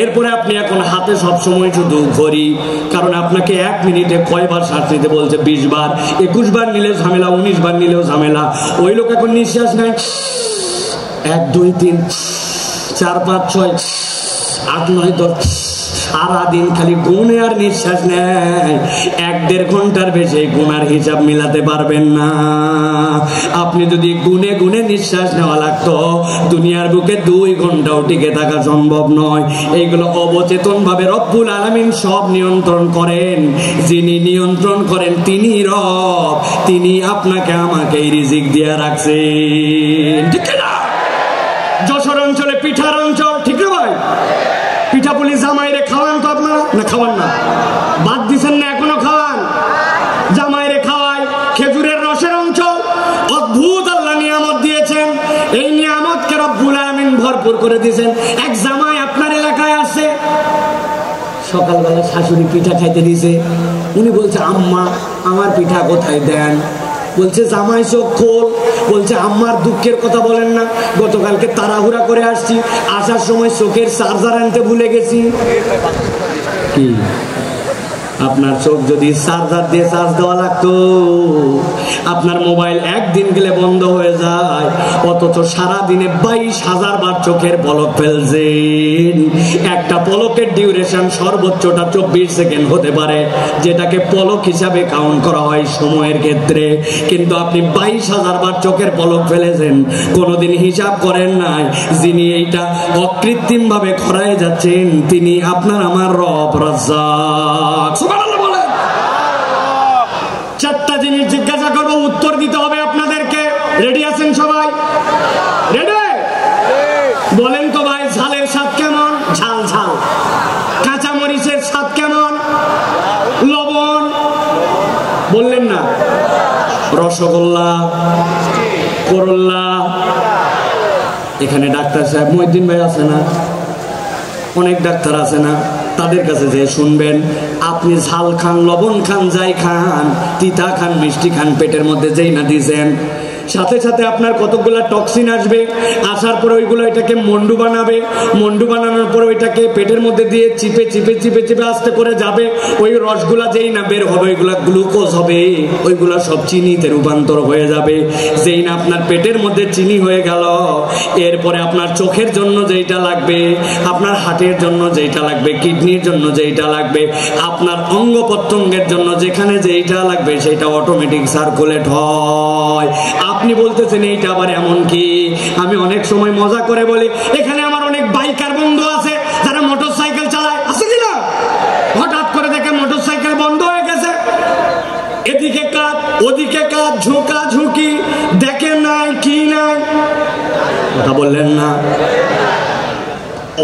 এরপরে আপনি এখন হাতে সবসময় শুধু ঘড়ি, কারণ আপনাকে 1 মিনিটে কয়বার শ্বাস নিতে বলছে? 20 বার। 21 বার নিলে ঝামেলা, 19 বার নিলেও ঝামেলা। ওই লোক এখন নিঃশ্বাস নেয় 1, 2, 3, 4, 5, 6, 8, 9, 10, সারাদিন খালি গুনে আর নিঃশ্বাস নেয়। 1-1.5 ঘন্টার বেশি গুনার হিসাব মিলাতে পারবেন না। আপনি যদি গুনে গুনে নিঃশ্বাস নেওয়া লাগতো, দুনিয়ার বুকে 2 ঘন্টাও টিকে থাকা সম্ভব নয়। এইগুলো অবচেতন ভাবে রব্বুল আলামিন সব নিয়ন্ত্রণ করেন। যিনি নিয়ন্ত্রণ করেন তিনি রব, তিনি আপনাকে আমাকে রিজিক দিয়ে রাখছেন। ঠিক না? যশোর অঞ্চলে পিঠার অঞ্চল, ঠিক না ভাই? পিঠাপুলি জামাইরে খাওয়ান তো আপনারা, না খাওয়ান না? বাদ দিছেন না, এখনো খাওয়ান। জামাইরে খাওয়াই খেজুরের রসের অঞ্চল। অদ্ভুত আল্লাহ নিয়ামত দিয়েছেন, এই নিয়ামতকে রব্বুল আলামিন ভরপুর করে দিয়েছেন। এক জামাই আপনার এলাকায় আসছে, সকালবেলা শাশুড়ি পিঠা খাইতে দিছে। উনি বলছে, আম্মা আমার পিঠা কোথায় দেন? বলছে, জামাই চোখ খোল। বলছে, আম্মার দুঃখের কথা বলেন না, গতকালকে তাড়াহুড়া করে আসছি, আসার সময় চোখের চার্জার আনতে ভুলে গেছি। কি আপনার চোখ যদি চার্জার দিয়ে চার্জ দেওয়া লাগতো, আপনার মোবাইল একদিন গেলে বন্ধ হয়ে যায়, অথচ সারাদিনে 22,000 বার চোখের পলক ফেলছেন। একটা পলকের ডিউরেশন সর্বোচ্চটা 24 সেকেন্ড হতে পারে, যেটাকে পলক হিসাবে কাউন্ট করা হয় সময়ের ক্ষেত্রে। কিন্তু আপনি 22,000 বার চোখের পলক ফেলেছেন, কোনোদিন হিসাব করেন নাই। যিনি এইটা অকৃত্রিম ভাবে খরায় যাচ্ছেন, তিনি আপনার আমার রব রাজ্জাক। চারটা জিনিস জিজ্ঞাসা করবো, উত্তর দিতে হবে আপনাদেরকে। রেডি আছেন সবাই? রেডি? বলেন তো ভাই, ঝালের স্বাদ কেমন? ঝাল ঝাল। কাঁচা মরিচের স্বাদ কেমন? লবণ। বললেন না? রসগোল্লা, করল্লা। এখানে ডাক্তার সাহেব মহিউদ্দিন ভাই আছে না? অনেক ডাক্তার আছে না? তাদের কাছে যে শুনবেন, আপনি ঝাল খান, লবণ খান, যাই খান, তিতা খান, মিষ্টি খান, পেটের মধ্যে যেই না দিয়েছেন, সাথে সাথে আপনার কতগুলা টক্সিন আসবে। আসার পরে ওইগুলো এটাকে মন্ডু বানাবে। মন্ডু বানানোর পরে ওইটাকে পেটের মধ্যে দিয়ে চিপে চিপে চিপে চিপে আস্তে করে যাবে। ওই রসগুলা যেই না বের হবে, ওইগুলা গ্লুকোজ হবে, ওইগুলা সব চিনিতে রূপান্তর হয়ে যাবে। যেই না আপনার পেটের মধ্যে চিনি হয়ে গেল, এরপরে আপনার চোখের জন্য যেইটা লাগবে, আপনার হার্টের জন্য যেইটা লাগবে, কিডনির জন্য যেইটা লাগবে, আপনার অঙ্গ প্রত্যঙ্গের জন্য যেখানে যেইটা লাগবে, সেটা অটোমেটিক সার্কুলেট হয়। আপনি বলতেছেন এইটা আবার এমন কি? আমি অনেক সময় মজা করে বলি, এখানে আমার অনেক বাইকার বন্ধু আছে যারা মোটরসাইকেল চালায়, আছে কিনা? হঠাৎ করে দেখে মোটরসাইকেল বন্ধ হয়ে গেছে, এদিকে কাজ ওদিকে কাজ, ঝুঁকা ঝুঁকি, দেখে নাই কি নাই, কথা বললেন না?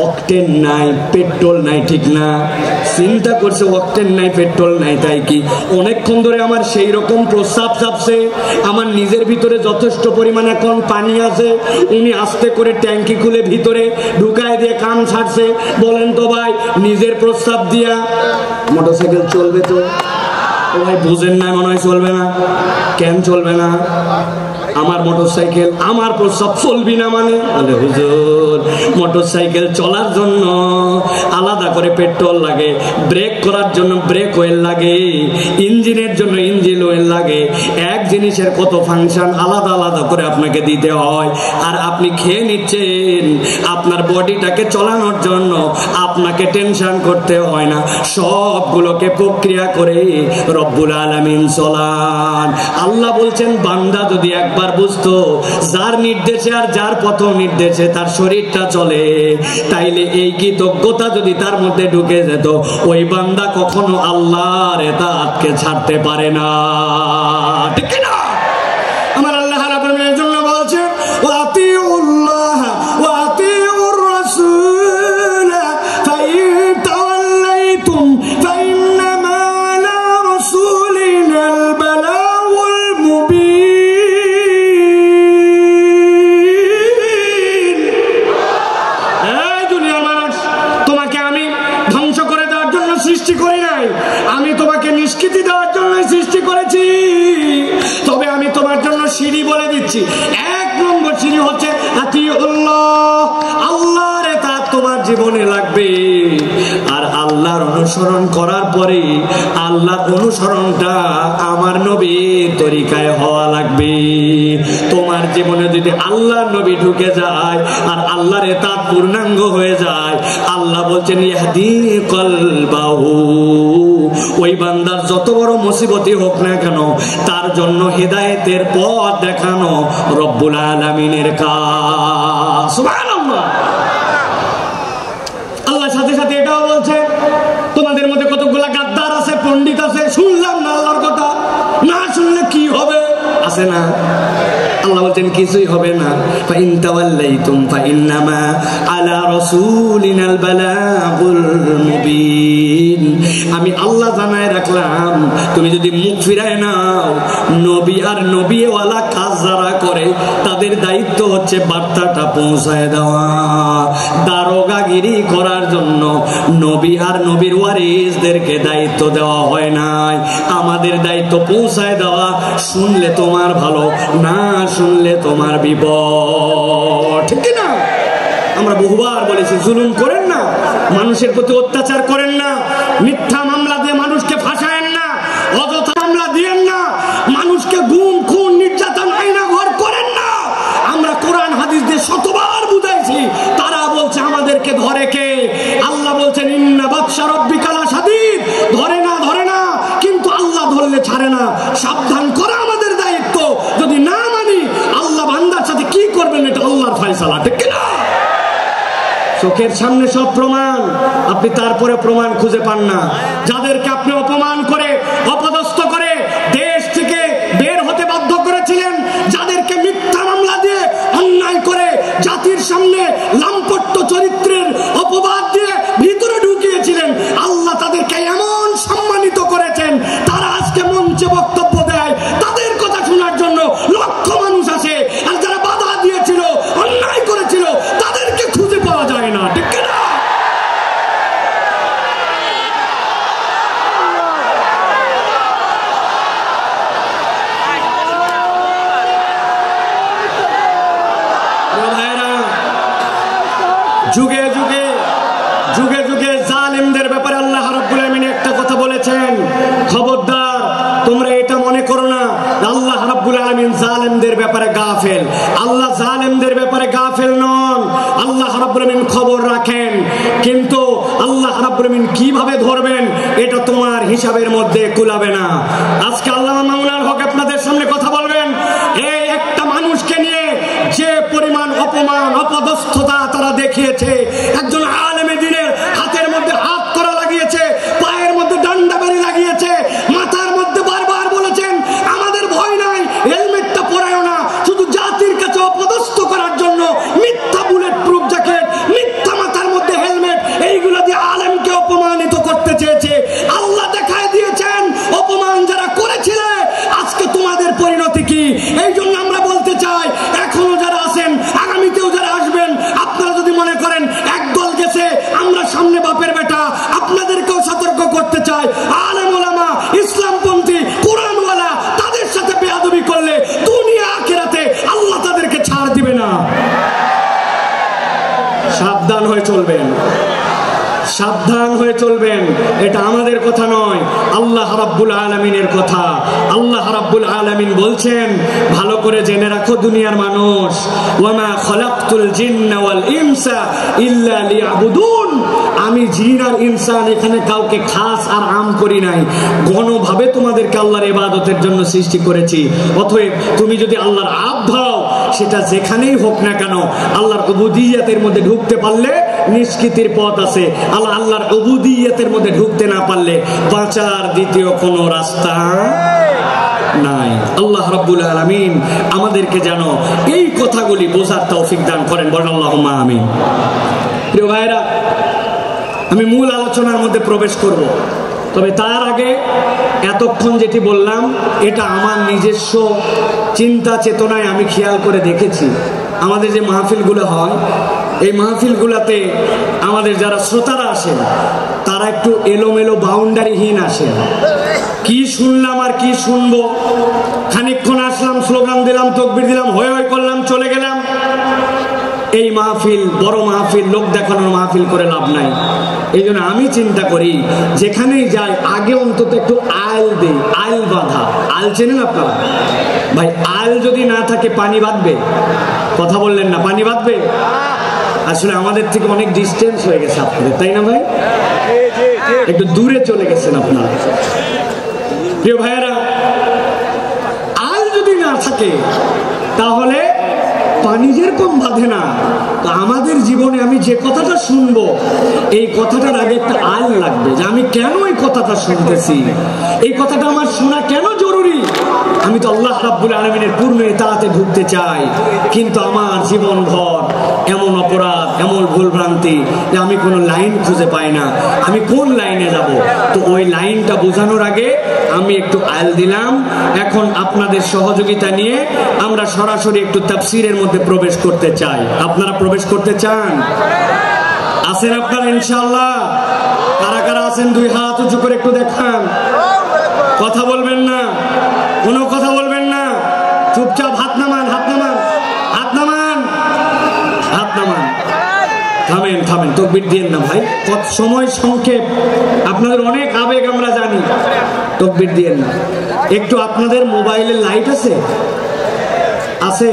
অকটেন নাই, পেট্রোল নাই, ঠিক না? চিন্তা করছে অকটেন নাই, পেট্রোল নাই, তাই কি অনেকক্ষণ ধরে আমার সেই রকম প্রস্রাব চাপছে, আমার নিজের ভিতরে যথেষ্ট পরিমাণে এখন পানি আছে, উনি আস্তে করে ট্যাঙ্কি খুলে ভিতরে ঢুকায় দিয়ে কাম ছাড়ছে। বলেন তো ভাই, নিজের প্রস্রাব দিয়া মোটরসাইকেল চলবে তো? ও ভাই বুঝেন না, মনে হয় চলবে না। কেন চলবে না? আমার মোটরসাইকেল, আমার প্রস্রাব চলবি না মানে? বলে হুজুর, মোটরসাইকেল চলার জন্য আলাদা করে পেট্রোল লাগে, ব্রেক করার জন্য ব্রেক অয়েল লাগে, ইঞ্জিনের জন্য ইঞ্জিন অয়েল লাগে। এক জিনিসের কত ফাংশন আলাদা আলাদা করে আপনাকে দিতে হয়। আর আপনি খেয়ে নিচ্ছেন, আপনার বডিটাকে চলানোর জন্য আপনাকে টেনশন করতে হয় না, সবগুলোকে প্রক্রিয়া করে রব্বুল আলামিন চলান। আল্লাহ বলছেন, বান্দা যদি একবার বুঝতো যার নির্দেশে আর যার পথ নির্দেশে তার শরীরটা চলে, তাইলে এই কৃতজ্ঞতা যদি তার মধ্যে ঢুকে যেত, ওই বান্দা কখনো আল্লাহর ইতাআতকে ছাড়তে পারে না, ঠিক না? আমার আল্লাহ রাব্বুল আলামিনের জন্য বলছে, ওয়াতিউল্লাহ ওয়া আতিউর রাসূল ফাইন তাওয়াল্লাইতুম ফাইন্নামা আলা রাসূলিনাল বালাগুল মুবিন। এই দুনিয়ার মানুষ, তোমাকে আমি ধ্বংস করে দেওয়ার জন্য সৃষ্টি করি নাই, আমি তোমাকে নিষ্কৃতি দেওয়ার জন্য সৃষ্টি করেছি। তবে আমি তোমার জন্য সিঁড়ি বলে দিচ্ছি। 1 নম্বর সিঁড়ি হচ্ছে আতিউল্লাহ, আল্লাহর ইতাআত তোমার জীবনে লাগবে। আর আল্লাহর অনুসরণ করার পরে আল্লাহর অনুসরণটা আমার নবীর তরিকায় হওয়া লাগবে। তোমার জীবনে যদি আল্লাহর নবী ঢুকে যায় আর আল্লাহর ইতাআত পূর্ণাঙ্গ হয়ে যায়, আল্লাহ বলছেন ইয়াহদি কলবাহু, ওই বান্দার যত বড় মুসিবতই হোক না কেন, তার জন্য হিদায়াতের পথ দেখানো রব্বুল আলামিনের কাজ। সুবহানাল্লাহ। আল্লাহ সাথে সাথে এটাও বলছে, তোমাদের মধ্যে কতগুলা গাদ্দার আছে, পণ্ডিত আছে, শুনলাম না আল্লাহর কথা, না শুনলে কি হবে? আছে আছে না? আল্লাহ বলছেন কিছুই হবে না। ফাইন তাওয়াল্লাইতুম ফাইন্নামা আলা রাসূলিনাল বালাগুল মুবিন। আমি আল্লাহ জানায় রাখলাম, তুমি যদি মুখ ফিরায় নাও, নবী আর নবীওয়ালা কাজ যারা করে তাদের দায়িত্ব হচ্ছে বার্তাটা পৌঁছায় দেওয়া। দারোগাগিরি করার জন্য নবী আর নবীর ওয়ারিসদেরকে দায়িত্ব দেওয়া হয় নাই। আমাদের দায়িত্ব পৌঁছায় দেওয়া। শুনলে তোমার ভালো, না শুনলে তোমার বিপদ, ঠিক না? আমরা বহুবার বলেছি, জুলুম করেন না, মানুষের প্রতি অত্যাচার করেন না, মিথ্যা মামলা দিয়ে মানুষকে ফাঁসায়েন না, অযথা মামলা দিয়েন না, মানুষকে গুম খুন নির্যাতন আইনা ঘর করেন না। আমরা কোরআন হাদিস দিয়ে শতবার বুঝাইছি, তারা বলছে আমাদেরকে ধরে কে? আল্লাহ বলছেন ইন্না বাতশা রাব্বিকা লাশাদীদ। ধরে না কিন্তু আল্লাহ ধরলে ছাড়ে না। সাবধান করা আমাদের দায়িত্ব। যদি না মানি, আল্লাহ বান্দার সাথে কি করবেন এটা আল্লাহর ফয়সালা, ঠিক না? চোখের সামনে সব প্রমাণ, আপনি তারপরে প্রমাণ খুঁজে পান না। যাদেরকে আপনি অপমান করে, অপদস্থ করে দেশ থেকে বের হতে বাধ্য করেছিলেন, যাদেরকে মিথ্যা মামলা দিয়ে অন্যায় করে জাতির সামনে লাম্পট্য চরিত্রের অপবাদ দিয়ে ভিতরে ঢুকিয়েছিলেন, আল্লাহ তাদেরকে এমন সম্মানিত করেছেন, তারা আজকে মঞ্চে বক্তব্য দেয়। তাদের কথা শোনার জন্য লক্ষ মানুষ আসে। আর যারা বাধা দিয়েছিল, অন্যায় করেছিল, তাদেরকে খুঁজে পাওয়া যায় না, ঠিক না? যুগে যুগে যুগে যুগে জালেমদের ব্যাপারে আল্লাহ রাব্বুল আলামিন একটা কথা বলেছেন, খবরদার তোমরা এটা মনে করো না আল্লাহ রাব্বুল আলামিন জালেমদের ব্যাপারে গাফেল। আল্লাহ জালেমদের ব্যাপারে গাফেল নন। আল্লাহ রাব্বুল আলামিন খবর রাখেন, কিন্তু আল্লাহ রাব্বুল আলামিন কিভাবে ধরবেন এটা তোমার হিসাবের মধ্যে কুলাবে না। আজকে আল্লামা মামুনুল হক আপনাদের সামনে কথা বলবেন, এই একটা মানুষকে নিয়ে যে পরিমাণ অপমান অপদস্থতা তারা দেখিয়েছে, একজন আলেমে দ্বীনের হাতের মধ্যে হাত করা লাগিয়েছে, পায়ের মধ্যে ডান্ডা বাড়ি লাগিয়েছে, মাথার মধ্যে বারবার বলেছেন আমাদের ভয় নাই, হেলমেটটা পরায়ও না, শুধু জাতির কাছে অপদস্থ করার জন্য মিথ্যা বুলেট প্রুফ জ্যাকেট, মিথ্যা মাথার মধ্যে হেলমেট, এইগুলো দিয়ে আলেমকে অপমানিত করতে চেয়েছে। আল্লাহ দেখায় দিয়েছেন অপমান যারা করেছিল আজকে তোমাদের পরিণতি কি। এই জন্য আমরা বলতে চাই, এখনো যারা আছেন, আগামীতেও যারা আসবেন, আপনারা যদি মনে করেন একদল গেছে আমরা সামনে বাপের বেটা, আপনাদেরকেও সতর্ক করতে চাই, আলেম ওলামা ইসলামপন্থী কোরআনওয়ালা তাদের সাথে বেয়াদবি করলে দুনিয়া আখিরাতে আল্লাহ তাদেরকে ছাড় দিবে না। সাবধান হয়ে চলবেন, সাবধান হয়ে চলবেন। এটা আমাদের কথা নয়, আল্লাহ রাব্বুল আলামিনের কথা। আল্লাহ রাব্বুল আলামিন বলছেন, ভালো করে জেনে রাখো দুনিয়ার মানুষ, ওয়ামা খলাকতুল জিন্না ওয়াল ইনসা ইল্লা লিয়াবুদুন। আমি জিন আর ইনসান এখানে কাউকে খাস আর আম করি নাই, গণভাবে তোমাদেরকে আল্লাহর ইবাদতের জন্য সৃষ্টি করেছি। অতএব তুমি যদি আল্লাহর আব্দ হও, সেটা যেখানেই হোক না কেন, আল্লাহর উবুদিয়তের মধ্যে ঢুকতে পারলে নিষ্কৃতির পথ আছে। আল্লাহর উবুদিয়তের মধ্যে ঢুকতে না পারলে বাঁচার দ্বিতীয় কোনো রাস্তা নাই। আল্লাহ রাব্বুল আলামিন আমাদেরকে যেন এই কথাগুলি বোঝার তৌফিক দান করেন, বলেন আল্লাহুম্মা আমিন। প্রিয় ভাইরা, আমি মূল আলোচনার মধ্যে প্রবেশ করব, তবে তার আগে এতক্ষণ যেটি বললাম এটা আমার নিজস্ব চিন্তা চেতনায় আমি খেয়াল করে দেখেছি। আমাদের যে মাহফিলগুলো হয়, এই মাহফিলগুলোতে আমাদের যারা শ্রোতারা আসেন তারা একটু এলোমেলো বাউন্ডারিহীন আসেন। কি শুনলাম আর কি শুনবো, খানিকক্ষণ আসলাম, স্লোগান দিলাম, তাকবীর দিলাম, হই হই করলাম, চলে গেলাম। এই মাহফিল বড় মাহফিল, লোক দেখানোর মাহফিল করে লাভ নাই। এই জন্য আমি চিন্তা করি যেখানেই যাই আগে অন্তত একটু আইল দেই, আইল বাঁধা। আইল চেনেন আপনারা? ভাই আইল যদি না থাকে পানি বাঁধবে? কথা বললেন না, পানি বাঁধবে? আসলে আমাদের থেকে অনেক ডিস্টেন্স হয়ে গেছে আপনাদের, তাই না ভাই? একটু দূরে চলে গেছেন আপনারা। প্রিয় ভাইয়েরা, আইল যদি না থাকে তাহলে পানি যেরকম বাঁধে না, তো আমাদের জীবনে আমি যে কথাটা শুনবো এই কথাটার আগে একটা আইল লাগবে, যে আমি কেন এই কথাটা শুনতেছি, এই কথাটা আমার শোনা কেন জরুরি, আমি তো আল্লাহ রাব্বুল আলামিনের পূর্ণ ইতাআতে ঢুকতে চাই, কিন্তু আমার জীবন ভর এমন অপরাধ, এমন ভুলভ্রান্তি যে আমি কোনো লাইন খুঁজে পাই না, আমি কোন লাইনে যাব। তো ওই লাইনটা বোঝানোর আগে আমি একটু আয়াল দিলাম। এখন আপনাদের সহযোগিতা নিয়ে আমরা সরাসরি একটু তাফসীরের মধ্যে প্রবেশ করতে চাই। আপনারা প্রবেশ করতে চান? আছেন আপনারা ইনশাআল্লাহ? কারা কারা আছেন দুই হাত উঁচু করে একটু দেখান। কথা বলবেন না, কোনো কথা বলবেন না, চুপচাপ হাত নামান, হাত নামান, হাত নামান, হাত নামান। থামেন থামেন, তাকবীর দিয়েন না ভাই, কত সময় সংক্ষেপ, আপনাদের অনেক আবেগ আমরা জানি, তাকবীর দিয়েন না। একটু আপনাদের মোবাইলে লাইট আছে? আছে?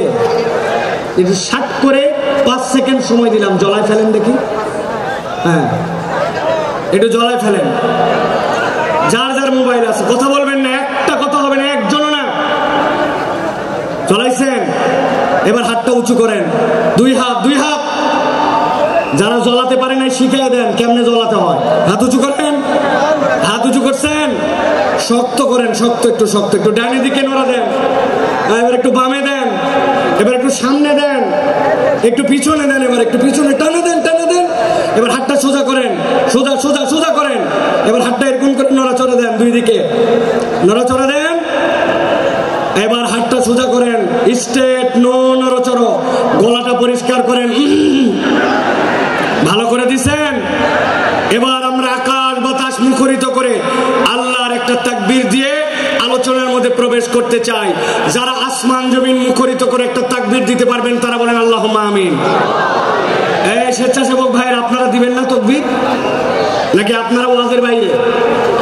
একটু শাট করে 5 সেকেন্ড সময় দিলাম, জ্বলায় ফেলেন দেখি। হ্যাঁ, একটু জ্বলায় ফেলেন। যার যার মোবাইল আছে কথা বলবেন না, একটা কথা হবে না, একজনও না। জ্বলাইছেন? এবার হাতটা উঁচু করেন, দুই হাত, দুই হাত। যারা জ্বলাতে পারে নাই শিখিয়ে দেন কেমনে জ্বলাতে হয়। হাত উঁচু করেন, হাত উঁচু করছেন, শক্ত করেন, শক্ত, একটু শক্ত, একটু ডানে দিকে নড়া দেন, এবার একটু বামে দেন, এবার একটু সামনে দেন, একটু পিছনে দেন, এবার একটু পিছনে টানে দেন, টানে দেন। এবার হাতটা সোজা করেন, সোজা সোজা সোজা করেন। এবার হাতটা এরকম করে নড়াচড়া দেন, দুই দিকে নড়াচড়া দেন। এবার হাতটা সোজা করেন, স্ট্রেট, নো নড়াচড়া। গলাটা পরিষ্কার করেন, ভালো করে দিছেন। এবার আমরা আকাশ বাতাস মুখরিত করে আল্লাহর একটা তাকবীর দিয়ে আলোচনার মধ্যে প্রবেশ করতে চাই। যারা আসমান জমিন মুখরিত করে একটা তাকবীর দিতে পারবেন তারা বলেন আল্লাহুম্মা আমিন। এই স্বেচ্ছাসেবক ভাইয়ের, আপনারা দিবেন না তাকবীর? নাকি আপনারা ওয়াজের বাইরে?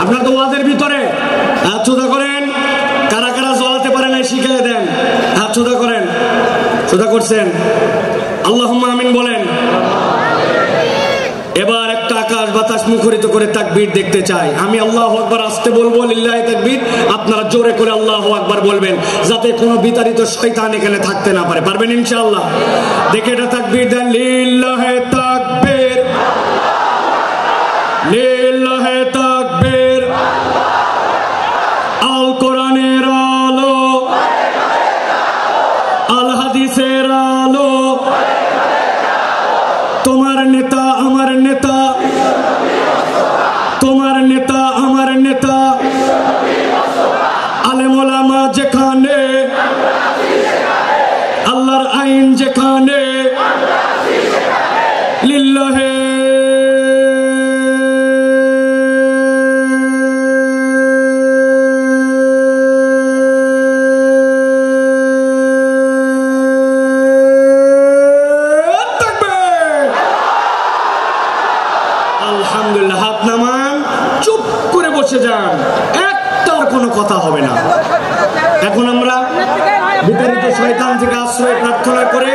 আপনারা তো ওয়াজের ভিতরে। হাত সোজা করেন। কারা কারা জ্বলাতে পারে না শিখিয়ে দেন, হাত সোজা করেন। সোজা করছেন? আল্লাহুম্মা আমিন বলেন। এবার একটা আকাশ বাতাস মুখরিত করে তাকবীর দেখতে চাই। আমি আল্লাহু আকবার আসতে বলবো, লিল্লাহি তাকবীর, আপনারা জোরে করে আল্লাহু আকবার বলবেন, যাতে কোনো বিতাড়িত শয়তান এখানে থাকতে না পারে। পারবেন ইনশাআল্লাহ? দেখে এটা তাকবীর দেন, লিল্লাহি তাকবীর, লিল্লাহি তাকবীর। আল কোরআনের আলো, আল হাদিসের আলো, তোমার নেতা আমার নেতা, তোমার নেতা আমার নেতা, আলেম ওলামা যেখানে, আল্লাহর আইন যেখানে, লিল্লাহে আলহামদুলিল্লাহ। হাত নামান, চুপ করে বসে যান, একটার কোনো কথা হবে না। এখন আমরা বিতাড়িত শয়তান থেকে আশ্রয় প্রার্থনা করে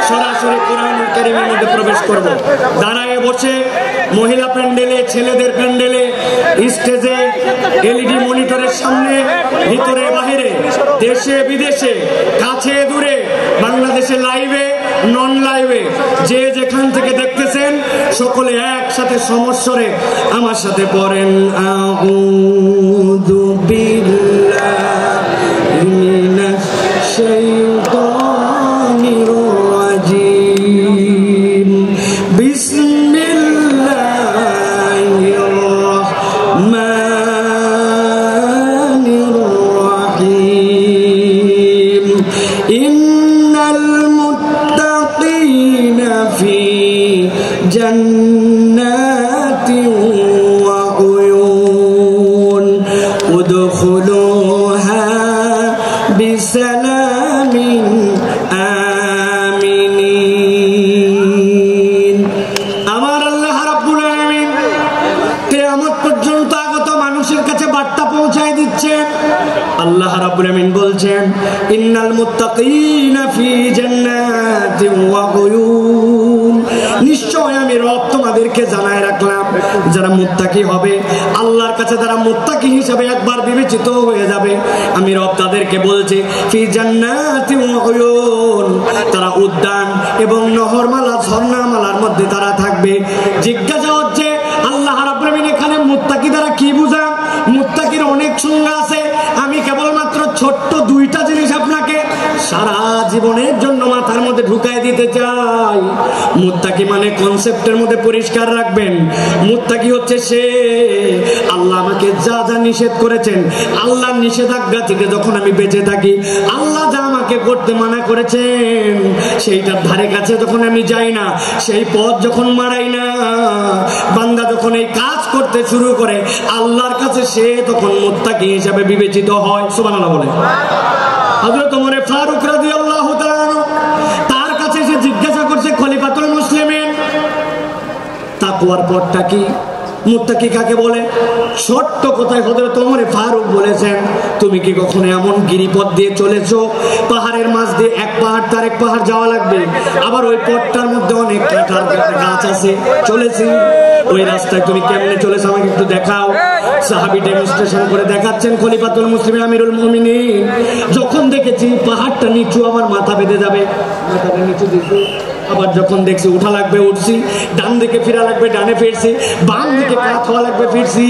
সরাসরি কোরআনুল কারীমের মধ্যে প্রবেশ করব। দাঁড়ায় বসে মহিলা প্যান্ডেলে, ছেলেদের প্যান্ডেলে, স্টেজে, এলইডি মনিটরের সামনে, ভিতরে বাহিরে, দেশে বিদেশে, কাছে দূরে, বাংলাদেশে লাইভে, নন লাইভে, যে যেখান থেকে দেখতেছেন সকলে একসাথে সমস্বরে আমার সাথে পড়েন, আউযু বিল্লাহি মিনাশ শাইতানির রাজীম, বিসমিল্লাহির রাহমানির রাহিম। ইন্নাল মুত্তাকিনা ফি জান্নাতিন ওয়া উয়ুন, উদখুলুহা বিসালামিন আমিনিন। আমার আল্লাহ রাব্বুল আলামিন কিয়ামত পর্যন্ত আগত মানুষের কাছে বার্তা পৌঁছায় দিচ্ছেন। আল্লাহ রাব্বুল আলামিন বলছেন, ইন্নাল মুত্তাকিনা ফি জান্নাতিন ওয়া উয়ুন, নিশ্চয় আমি রব তোমাদেরকে জানায় রাখলাম, যারা মুত্তাকি হবে, আল্লাহর কাছে যারা মুত্তাকি হিসেবে একবার বিবেচিত হয়ে যাবে, আমি রব তাদেরকে বলছি ফি জান্নাতিন ওয়া উয়ুন, তারা উদ্যান এবং নহরমালা, ঝর্ণামালার মধ্যে তারা থাকবে। জিজ্ঞাসা হচ্ছে আল্লাহ রাব্বুল আলামিন এখানে মুত্তাকি দ্বারা কি বুঝান? মুত্তাকির অনেক সংজ্ঞা আছে, আমি কেবলমাত্র ছোট্ট 2 জীবনের জন্য মাথার মধ্যে ঢুকায় দিতে চাই। মুত্তাকি মানে কনসেপ্টের মধ্যে পরিষ্কার রাখবেন, মুত্তাকি হচ্ছে সে আল্লাহ আমাকে যা যা নিষেধ করেছেন, আল্লাহর নিষেধাজ্ঞা থেকে যখন আমি বেঁচে থাকি, আল্লাহ যা আমাকে করতে মানা করেছেন সেইটার ধারে কাছে যখন আমি যাই না, সেই পথ যখন মারাই না, বান্দা যখন এই কাজ করতে শুরু করে আল্লাহর কাছে সে তখন মুত্তাকি হিসাবে বিবেচিত হয়। সুবহানাল্লাহ বলে। হযরত ওমর ফারুক রাদিয়াল্লাহু তাআলা তার কাছে এসে জিজ্ঞাসা করছে খলিফাতুল মুসলিমিন, তাকওয়ার পথটা কি, মুত্তাকি কাকে বলে? ছোট্ট কথায় হযরত ওমর ফারুক বলেছেন, তুমি কি কখনো এমন গিরিপথ দিয়ে চলেছো পাহাড়ের মাঝ দিয়ে এক পাহাড় তার এক পাহাড় যাওয়া লাগবে, আবার ওই পথটার মধ্যে অনেক কাঁটার গাছ আছে, চলেছি ওই রাস্তায় তুমি কেমনে চলেছো আমাকে একটু দেখাও। সাহাবী ডেমনস্ট্রেশন করে দেখাচ্ছেন খলিফাতুল মুসলিমিন আমিরুল মুমিনিন। যখন দেখেছি পাহাড়টা নিচু, আমার মাথা বেঁধে যাবে, মাথাটা নিচু দিয়েছি, আবার যখন দেখছি উঠা লাগবে উঠছি, ডান দিকে ফিরা লাগবে ডানে ফিরছি, বাম দিকে কাত হওয়া লাগবে ফিরছি,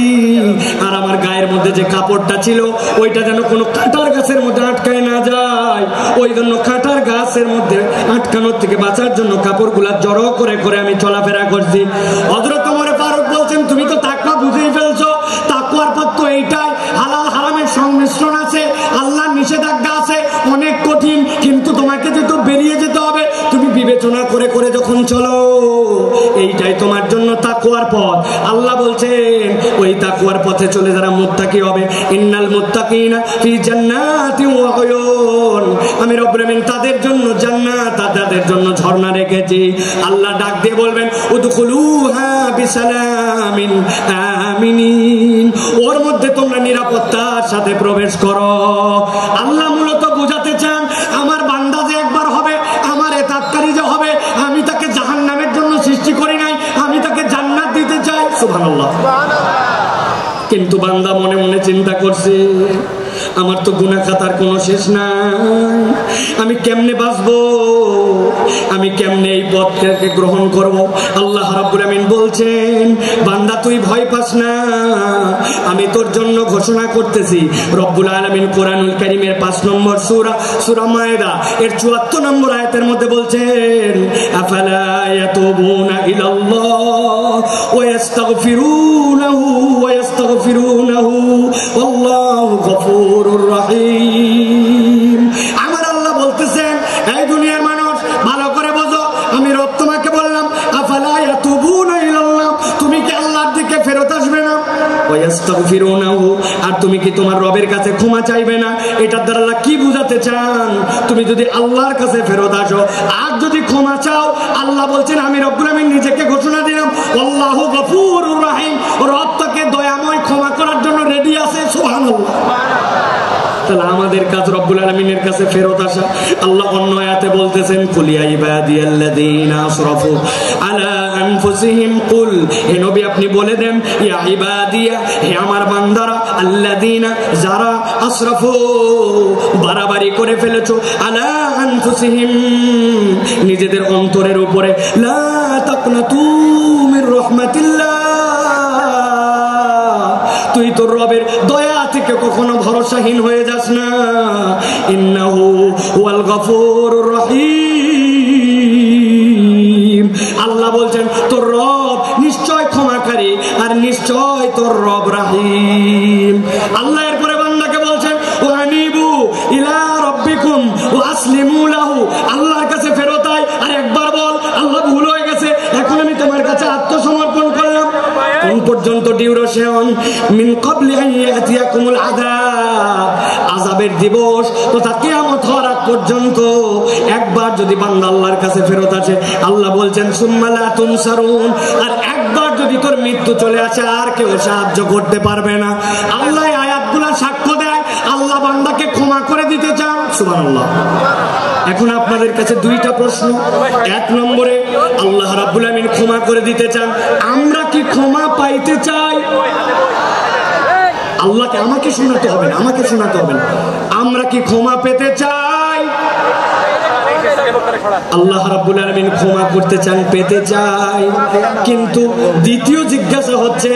আর আমার গায়ের মধ্যে যে কাপড়টা ছিল ওইটা যেন কোনো কাঁটার গাছের মধ্যে আটকায় না যায়, ওই জন্য কাঁটার গাছের মধ্যে আটকানোর থেকে বাঁচার জন্য কাপড়গুলা জড়ো করে করে আমি চলাফেরা করছি। হযরত ওমর ফারুক বলছেন, তুমি তো তাকওয়া বুঝেই ফেলছো, তাকওয়ার পথ তো এইটাই, হালাল হারামের সংমিশ্রণ আছে, আল্লাহর নিষেধাজ্ঞা আছে, অনেক কঠিন, কিন্তু তোমাকে তো বেরিয়ে যেতে হবে, তুমি বিবেচনা করে করে যখন চলো এইটাই তোমার জন্য তাকওয়ার পথ। আল্লাহ বলছেন ওই তাকওয়ার পথে চলে যারা মুত্তাকি হবে, ইন্নাল মুত্তাকিনা ফি জান্নাতি ওয়া উয়ুন, আমি রব্বুল আমিন তাদের জন্য জান্নাত আর তাদের জন্য ঝর্ণা রেখেছি। আল্লাহ ডাক দিয়ে বলবেন উদখুলুহা বিসালামিন আমিনিন, ওর মধ্যে তোমরা নিরাপত্তার সাথে প্রবেশ করো। আল্লাহ মূলত বোঝাতে চান আমার বান্দা যে একবার হবে, আমার এতাতকারী যে হবে, আমি তাকে জাহান্নামের জন্য সৃষ্টি করি নাই, আমি তাকে জান্নাত দিতে চাই। সুবহানাল্লাহ। কিন্তু বান্দা মনে মনে চিন্তা করছে আমার তো গুনাহ খাতার কোনো শেষ নাই, আমি কেমনে বাঁচবো, আমি কেমনে এই পথকে গ্রহণ করব। আল্লাহ রাব্বুল আমিন বলছেন বান্দা তুই ভয় পাস না, আমি তোর জন্য ঘোষণা করতেছি। রব্বুল আলামিন কোরআনুল কারীমের 5 নম্বর সূরা, সূরা মায়েদা এর 74 নম্বর আয়াতের মধ্যে বলছেন আফালা ইয়াতুবুনা ইলাল্লাহ ওয়া ইস্তাগফিরুনাহু ওয়া ইস্তাগফিরুনাহু ওয়াল্লাহু গফুরুর রহিম। আমার আল্লাহ বলতেছেন এই দুনিয়ার মানুষ ভালো করে বোঝো, আমি রব তোমাকে বললাম আফালা ইয়াতুবুনা ইলাল্লাহ, তুমি কি আল্লাহর দিকে ফেরত আসবে না, ওয়া ইস্তাগফিরুনাহু, আর তুমি কি তোমার রবের কাছে ক্ষমা চাইবে না। এটার দ্বারা আল্লাহ কি বুঝাতে চান, তুমি যদি আল্লাহর কাছে ফেরত আসো আর যদি ক্ষমা চাও, আল্লাহ বলছেন আমি রব্বুল আমিন নিজেকে ঘোষণা দিলাম আল্লাহু গফুরুর রহিম, রব তাকে দয়াময় ক্ষমা করার জন্য রেডি আছে। সুবহানাল্লাহ। তাহলে আমাদের কাজ রব্বুল আলামিনের কাছে ফেরত আসা। আল্লাহ অন্য আয়াতে বলতেছেন কুলিয়া ইবাদিয়াল্লাযীনা আসরাফু আলা আনফুসিহিম কুল, হে নবী আপনি বলে দেন ইয়া ইবাদিয়া, হে আমার বান্দারা, আল্লাযীনা যারা আসরাফু বাড়াবাড়ি করে ফেলেছো, আলা আনফুসিহিম নিজেদের অন্তরের উপরে, লা তাকনাতু মির রাহমাতিল্লাহ, তুই তোর রবের দয়া থেকে কখনো ভরসাহীন হয়ে যাস না, ইন্নাহু হুয়াল গফুরুর রহিম। আল্লাহ বলছেন তোর রব নিশ্চয় ক্ষমাকারী আর নিশ্চয় তোর রব রহিম। আল্লাহ এরপরে বান্দাকে বলছেন ওয়া আনিবু ইলা রাব্বিকুম ওয়া আসলিমু লাহু, আল্লাহর কাছে ফেরত আয় আর একবার বল আল্লাহ ভুল হয়ে গেছে, এখন আমি তোমার কাছে আত্মসমর্পণ করলাম। কোন পর্যন্ত ডিউরেশন, মিন ক্বাবলি আন ইয়াতিয়াকুমুল আযাব, আযাবের দিবস তথা কিয়ামত হওয়ার আগ পর্যন্ত একবার যদি বান্দা আল্লাহর কাছে ফেরত আসে, আল্লাহ বলছেন সুম্মা লা তুনসারুন, আর একবার যদি তোর মৃত্যু চলে আসে আর কেউ সাহায্য করতে পারবে না। আল্লাহ আয়াতগুলো সাক্ষ্য দেয় আল্লাহ বান্দাকে ক্ষমা করে দিতে চান। সুবহানাল্লাহ। এখন আপনাদের কাছে দুইটা প্রশ্ন। এক নম্বরে আল্লাহ রাব্বুল আমিন ক্ষমা করে দিতে চান, আমরা কি ক্ষমা পাইতে চাই? আল্লাহকে আমাকে শোনাতে হবে না, আমাকে শোনাতে হবে না, আমরা কি ক্ষমা পেতে চাই? আল্লাহ রাব্বুল আলামিন ক্ষমা করতে চান, পেতে চাই, কিন্তু দ্বিতীয় জিজ্ঞাসা হচ্ছে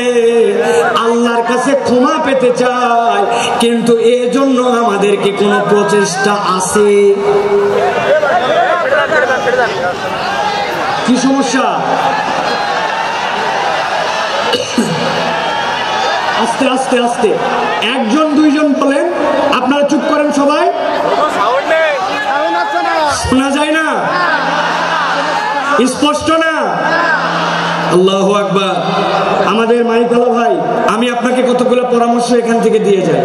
আল্লাহর কাছে ক্ষমা পেতে চাই, কিন্তু এর জন্য আমাদের কি কোনো প্রচেষ্টা আছে? কি সমস্যা? আস্তে আস্তে আস্তে, একজন দুইজন বলেন, আপনারা চুপ করেন সবাই, শোনা যায় না, স্পষ্ট না? আল্লাহু আকবার। আমাদের মাইকালা ভাই, আমি আপনাকে কতগুলো পরামর্শ এখান থেকে দিয়ে যাই।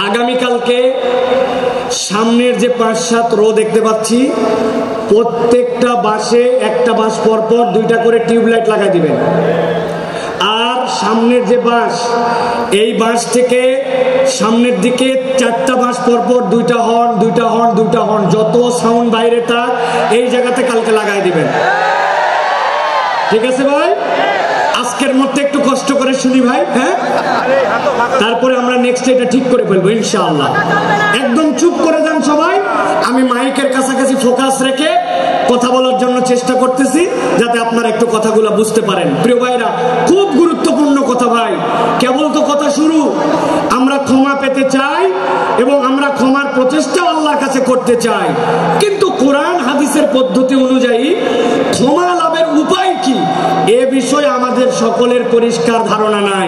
আগামীকালকে সামনের যে 5-7 রো দেখতে পাচ্ছি, প্রত্যেকটা বাসে একটা বাস পর পর 2টা করে টিউবলাইট লাগাই দিবেন। আর সামনের যে বাস, এই বাস থেকে সামনের দিকে 4টা বাস পরপর 2টা হর্ন, 2টা হর্ন, 2টা হর্ন, যত সাউন্ড বাইরে তার এই জায়গাতে কালকে লাগাই দিবেন। ঠিক আছে ভাই? আজকের মধ্যে একটু কষ্ট করে শুনি ভাই, হ্যাঁ? তারপরে আমরা নেক্সট এটা ঠিক করে ফেলবো ইনশাআল্লাহ। একদম চুপ করে যান সবাই। আমি মাইকের কাছাকাছি ফোকাস রেখে কথা বলার জন্য চেষ্টা করতেছি, যাতে আপনারা একটু কথাগুলো বুঝতে পারেন। প্রিয় ভাইরা, খুব গুরুত্বপূর্ণ কথা ভাই, কেবল তো কথা শুরু। আমরা ক্ষমা পেতে চাই এবং আমরা ক্ষমার প্রচেষ্টা আল্লাহর কাছে করতে চাই, কিন্তু কোরআন হাদিসের পদ্ধতি অনুযায়ী ক্ষমা লাভের উপায় কি এ বিষয়ে আমাদের সকলের পরিষ্কার ধারণা নাই।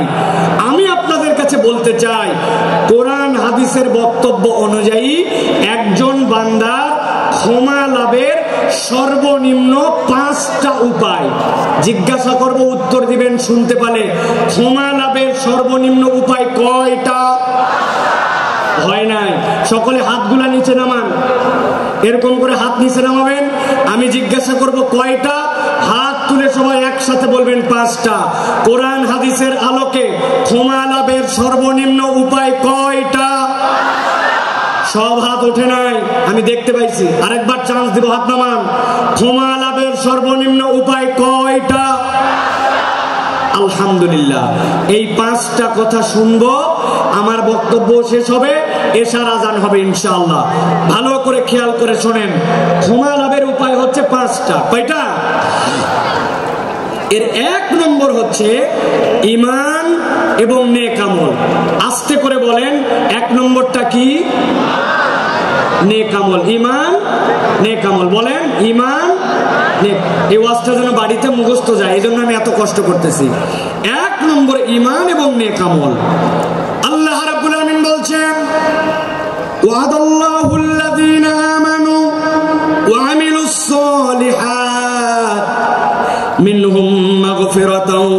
আমি আপনাদের কাছে বলতে চাই, কোরআন হাদিসের বক্তব্য অনুযায়ী একজন বান্দার ক্ষমা লাভের সর্বনিম্ন 5টা উপায়। জিজ্ঞাসা করব, উত্তর দিবেন শুনতে পারে। ক্ষমা লাভের সর্বনিম্ন উপায় কয়টা? হয় নাই? সকলে হাতগুলা নিচে নামান, এরকম করে হাত নিচে নামাবেন। আমি জিজ্ঞাসা করব কয়টা, হাত তুলে সবাই একসাথে বলবেন 5টা। কোরআন হাদিসের আলোকে ক্ষমা লাভের সর্বনিম্ন উপায় কয়টা? সব হাত ওঠে নাই, আমি দেখতে পাইছি। আরেকবার চান্স দিব, হাত নামান। ক্ষমা লাভের সর্বনিম্ন উপায় কয়টা? আলহামদুলিল্লাহ। এই 5টা কথা শুনবো, আমার বক্তব্য শেষ হবে, এশার আজান হবে ইনশাআল্লাহ। ভালো করে খেয়াল করে শোনেন। ক্ষমা লাভের উপায় হচ্ছে 5টা। কয়টা? এর 1 নম্বর হচ্ছে ঈমান এবং নেক আমল। আস্তে করে বলেন, 1 নম্বরটা কি? নেক আমল। ঈমান, নেক আমল। বলেন, ঈমান, নেক। এই ওয়াজটা যেন বাড়িতে মুখস্থ যায়, এই জন্য আমি এত কষ্ট করতেছি। 1 নম্বর ঈমান এবং নেক আমল। আল্লাহ রাব্বুল আলামিন বলছেন, ওয়াদাল্লাহুল্লাযীনা আমানু ওয়া আমিলুস সালিহাত মিনহুম মাগফিরাতাও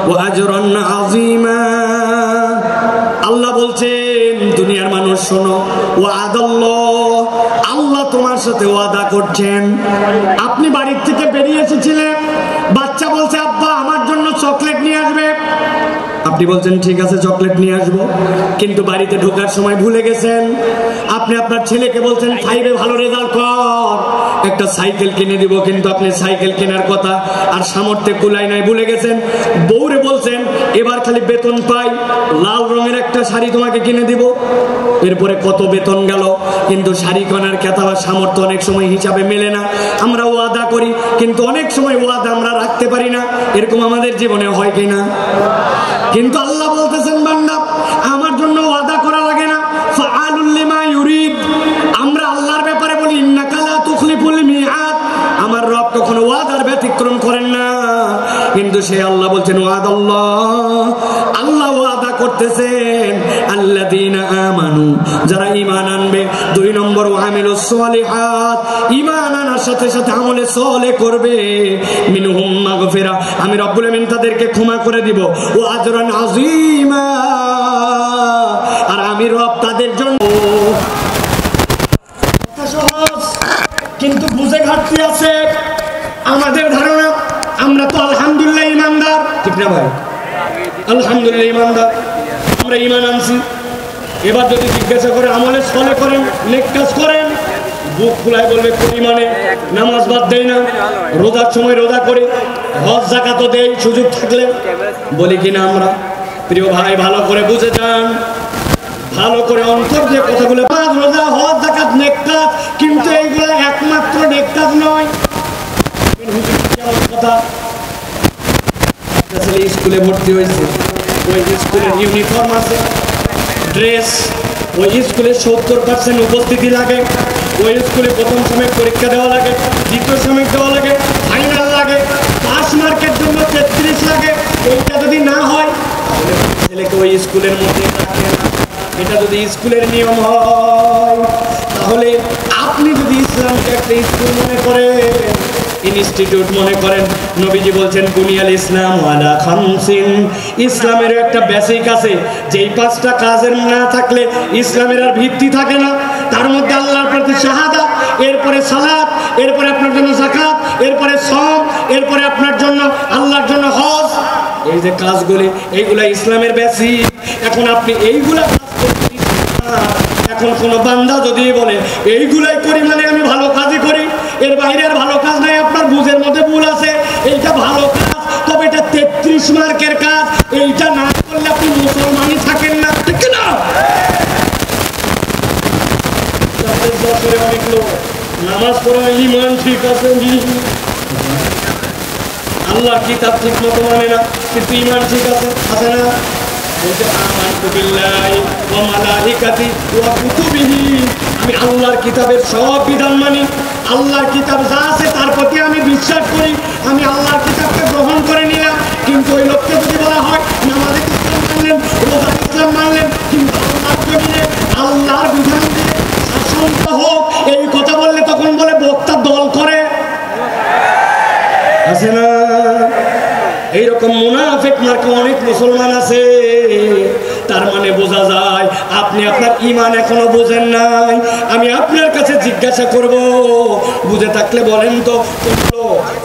ওয়া আজরান আযীমা। আল্লাহ বলছেন, দুনিয়ার মানুষ শোনো, ওয়াদাল্লাহ, আল্লাহ তোমার সাথে ওয়াদা করছেন। আপনি বাড়ির থেকে বেরিয়ে এসেছিলেন, বাচ্চা বলছে আব্বা আমার জন্য চকলেট নিয়ে আসবে। আপনি বলছেন ঠিক আছে চকলেট নিয়ে আসবো, কিন্তু বাড়িতে ঢোকার সময় ভুলে গেছেন। আপনি আপনার ছেলেকে বলছেন 5-এ ভালো রেজাল্ট কর, একটা সাইকেল কিনে দিব, কিন্তু আপনি সাইকেল কেনার কথা আর সামর্থ্যে কুলাই নাই, ভুলে গেছেন। বউরে বলছেন এবার খালি বেতন পাই, লাল রঙের একটা শাড়ি তোমাকে কিনে দিব। এরপরে কত বেতন গেল, কিন্তু শাড়ি কেনার কথা বা সামর্থ্য অনেক সময় হিসাবে মেলে না। আমরা ওয়াদা করি, কিন্তু অনেক সময় ওয়াদা আমরা রাখতে পারি না। এরকম আমাদের জীবনে হয় কিনা? কিন্তু আল্লাহ বলতেছেন, বান্দা আমার জন্য ওয়াদা করা লাগে না, ফাআলুল লিমা ইউরিদ। আমরা আল্লাহর ব্যাপারে বলি ইন্নাকা লা তুখলিফুল মিআদ, আমার রব কখনো ওয়াদার ব্যতিক্রম করেন না। কিন্তু সে আল্লাহ বলছেন ওয়াদাল্লাহ, আল্লাহ ওয়াদা করতেছেন আল্লাযীনা আমানু, যারা ঈমান আনবে। 2 নম্বর ওয়া আমিলুস সালিহাত, ঈমান আনার সাথে সাথে আমলে সালেহ করবে। মিনহুম মাগফিরা, আমি রব্বুল আমিন তাদেরকে ক্ষমা করে দিব। ওয়া আজরান আযীমা, আর আমি রব তাদের জন্য। সহজ, কিন্তু বুঝে ঘাটতি আছে আমাদের ধারণা। আমরা তো আলহামদুলিল্লাহ ঈমানদার, ঠিক না ভাই? আলহামদুলিল্লাহ ঈমানদার, আমরা ঈমান আনছি। এবার যদি জিজ্ঞাসা করে আমলে সালেহ করেন, নেক কাজ করেন, বুক ফুলায় বলবে করি, মানে নামাজ বাদ দেই না, রোজার সময় রোজা করি, হজ যাকাতও দেই সুযোগ থাকলে, বলি কিনা আমরা? প্রিয় ভাই, ভালো করে বুঝে যান, ভালো করে অন্তর দিয়ে কথাগুলো, পাঁচ রোজা হজ যাকাত নেক কাজ, কিন্তু এইগুলো একমাত্র নেক কাজ নয়। কথা, ছেলে স্কুলে ভর্তি হয়েছে, ওই স্কুলের ইউনিফর্ম আছে, ড্রেস, ওই স্কুলে 70% উপস্থিতি লাগে, ওই স্কুলে প্রথম সময় পরীক্ষা দেওয়া লাগে, দ্বিতীয় সময় দেওয়া লাগে, ফাইনাল লাগে, পাস মার্কের জন্য 33 লাগে। এইটা যদি না হয় তাহলে ছেলেকে ওই স্কুলের মধ্যে রাখবে না। এটা যদি স্কুলের নিয়ম হয়, তাহলে আপনি যদি ইসলামকে একটা স্কুল মনে করেন, ইনস্টিটিউট মনে করেন, নবীজি বলছেন বুনিয়াল ইসলাম আলা খামসিন, ইসলামের একটা বেসিক আছে, যেই 5টা কাজের না থাকলে ইসলামের আর ভিত্তি থাকে না। তার মধ্যে আল্লাহর প্রতি শাহাদাত, এরপরে সালাত, এরপরে আপনার জন্য যাকাত, এরপরে সওম, এরপরে আপনার জন্য আল্লাহর জন্য হজ। এই যে কাজগুলি, এইগুলা ইসলামের বেসিক। এখন আপনি এইগুলা কাজ করতেছেন না। এখন কোনো বান্দা যদি বলে এইগুলাই করি মানে আমি ভালো কাজই করি, এর বাইরে আর ভালো কাজ নাই, আপনার বুঝের মধ্যে ভুল আছে। এইটা ভালো কাজ, তবে এটা 33 মার্কের কাজ। এইটা না করলে আপনি মুসলমানই থাকেন না, ঠিক না? অনেক লোক নামাজ পড়া ইমান ঠিক আছে, আল্লাহ কিতাব ঠিক মতো মানে না, কিন্তু ইমান ঠিক আছে, আছে না? বলতে আমানতু বিল্লাহি ওয়া মালাইকাতি ওয়া কুতুবিহি, আমি আল্লাহর কিতাবের সব বিধান মানি, আল্লাহর কিতাব যা আছে তার প্রতি আমি বিশ্বাস করি, আমি আল্লাহর কিতাবকে গ্রহণ করে নিলাম। কিন্তু ওই লোককে যদি বলা হয় নামাজে ইসলাম মানলেন, রোজা ইসলাম মানলেন, কিন্তু আল্লাহর জমিনে আল্লাহর বিধান দিয়ে শাসনটা হোক, এই কথা বললে তখন বলে বক্তা দল করে, আছে না? এইরকম মুনাফিক মার্কা অনেক মুসলমান আছে। তার মানে বোঝা যায় আপনি আপনার ঈমান এখনো বোঝেন নাই। আমি আপনার কাছে জিজ্ঞাসা করব, বুঝে থাকলে বলেন তো,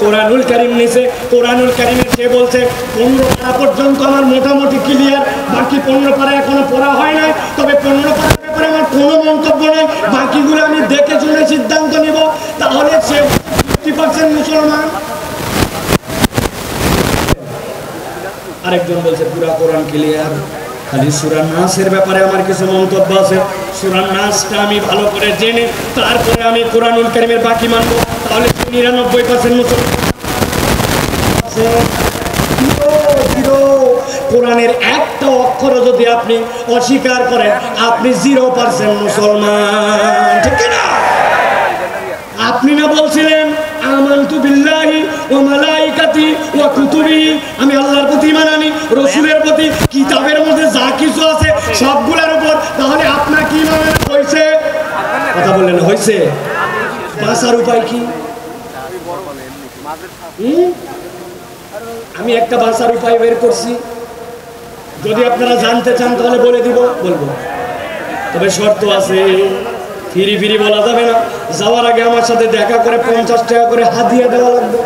কোরআনুল কারীম নিছে, কোরআনুল কারীমে সে বলছে 15 পারা পর্যন্ত আমার মোটামুটি ক্লিয়ার, বাকি 15 পারা এখনো পড়া হয় নাই, তবে 15 পারার ব্যাপারে আমার কোনো মন্তব্য নেই, বাকিগুলো আমি দেখে শুনে সিদ্ধান্ত নিব। তাহলে সে 50% মুসলমান। আরেকজন বলছে পুরা কোরআন ক্লিয়ার, খালি সূরা নাসের ব্যাপারে আমার কিছু মন্তব্য আছে, সূরা নাসটা আমি ভালো করে জেনে তারপরে আমি কোরআনুল কারীমের বাকি মানব। তাহলে 99% মুসলমান। কোরআনের একটা অক্ষর যদি আপনি অস্বীকার করেন, আপনি 0% মুসলমান, ঠিক না? আপনি না বলছিলেন আমানতু বিল্লাহি ওয়া মালাইকাতি ওয়া কুতুবিহি, আমি আল্লাহর প্রতি ঈমান আনি, রাসূলের প্রতি, কিতাবের মধ্যে যা কিছু আছে সবগুলোর উপর। তাহলে আপনার কি মানে হইছে? কথা বললেন হইছে? বাঁচার উপায় কি? আমি একটা বাঁচার উপায় বের করছি, যদি আপনারা জানতে চান তাহলে বলে দিব, বলবো, তবে শর্ত আছে। ফিরি ফিরি বলা যাবে না, যাওয়ার আগে আমার সাথে দেখা করে 50 টাকা করে হাদিয়া দেওয়া লাগবে।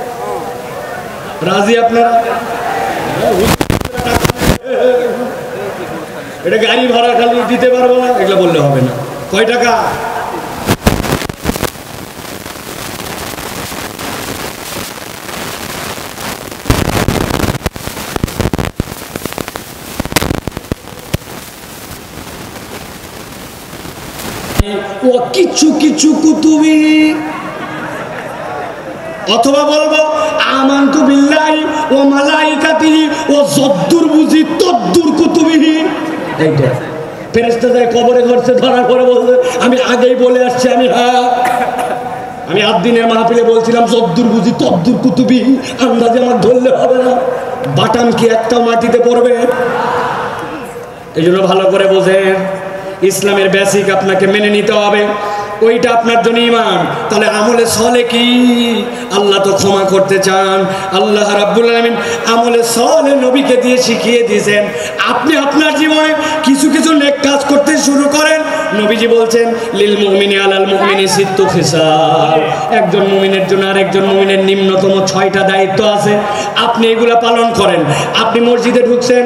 রাজি আপনারা? এটা গাড়ি ভাড়া খালি দিতে পারবো না, এগুলো বললে হবে না। কয় টাকা? ও কিছু কিছু কুতুবি, অথবা বলবো আমানতু বিল্লাহি ওয়া মালাইকাতিহি ওয়া যদ্দুর বুঝি তদ্দুর কুতুবিহি। এইটা ফেরেশতা যায় কবরে ঘরছে, ধরার পরে বলছে আমি আগেই বলে আসছি, আমি 8 দিনের মাহফিলে বলছিলাম যদ্দুর বুঝি তদ্দুর কুতুবিহি, আন্দাজে আমার ধরলে হবে না, বাটাম কি একটাও মাটিতে পড়বে? এই জন্য ভালো করে বোঝেন, ইসলামের বেসিক আপনাকে মেনে নিতে হবে, ওইটা আপনার জন্য ঈমান। তাহলে আমলে সলে কি? আল্লাহ তো ক্ষমা করতে চান, আল্লাহ রাব্বুল আলামিন আমলে সলে নবীকে দিয়ে শিখিয়ে দিয়েছেন। আপনি আপনার জীবনে কিছু কিছু নেক কাজ করতে শুরু করেন। নবীজি বলছেন লিল মুমিনি আলাল মুমিনি সিত্তু খিসাল, একজন মুমিনের জন্য আরেকজন মুমিনের নিম্নতম 6টা দায়িত্ব আছে, আপনি এগুলা পালন করেন। আপনি মসজিদে ঢুকছেন,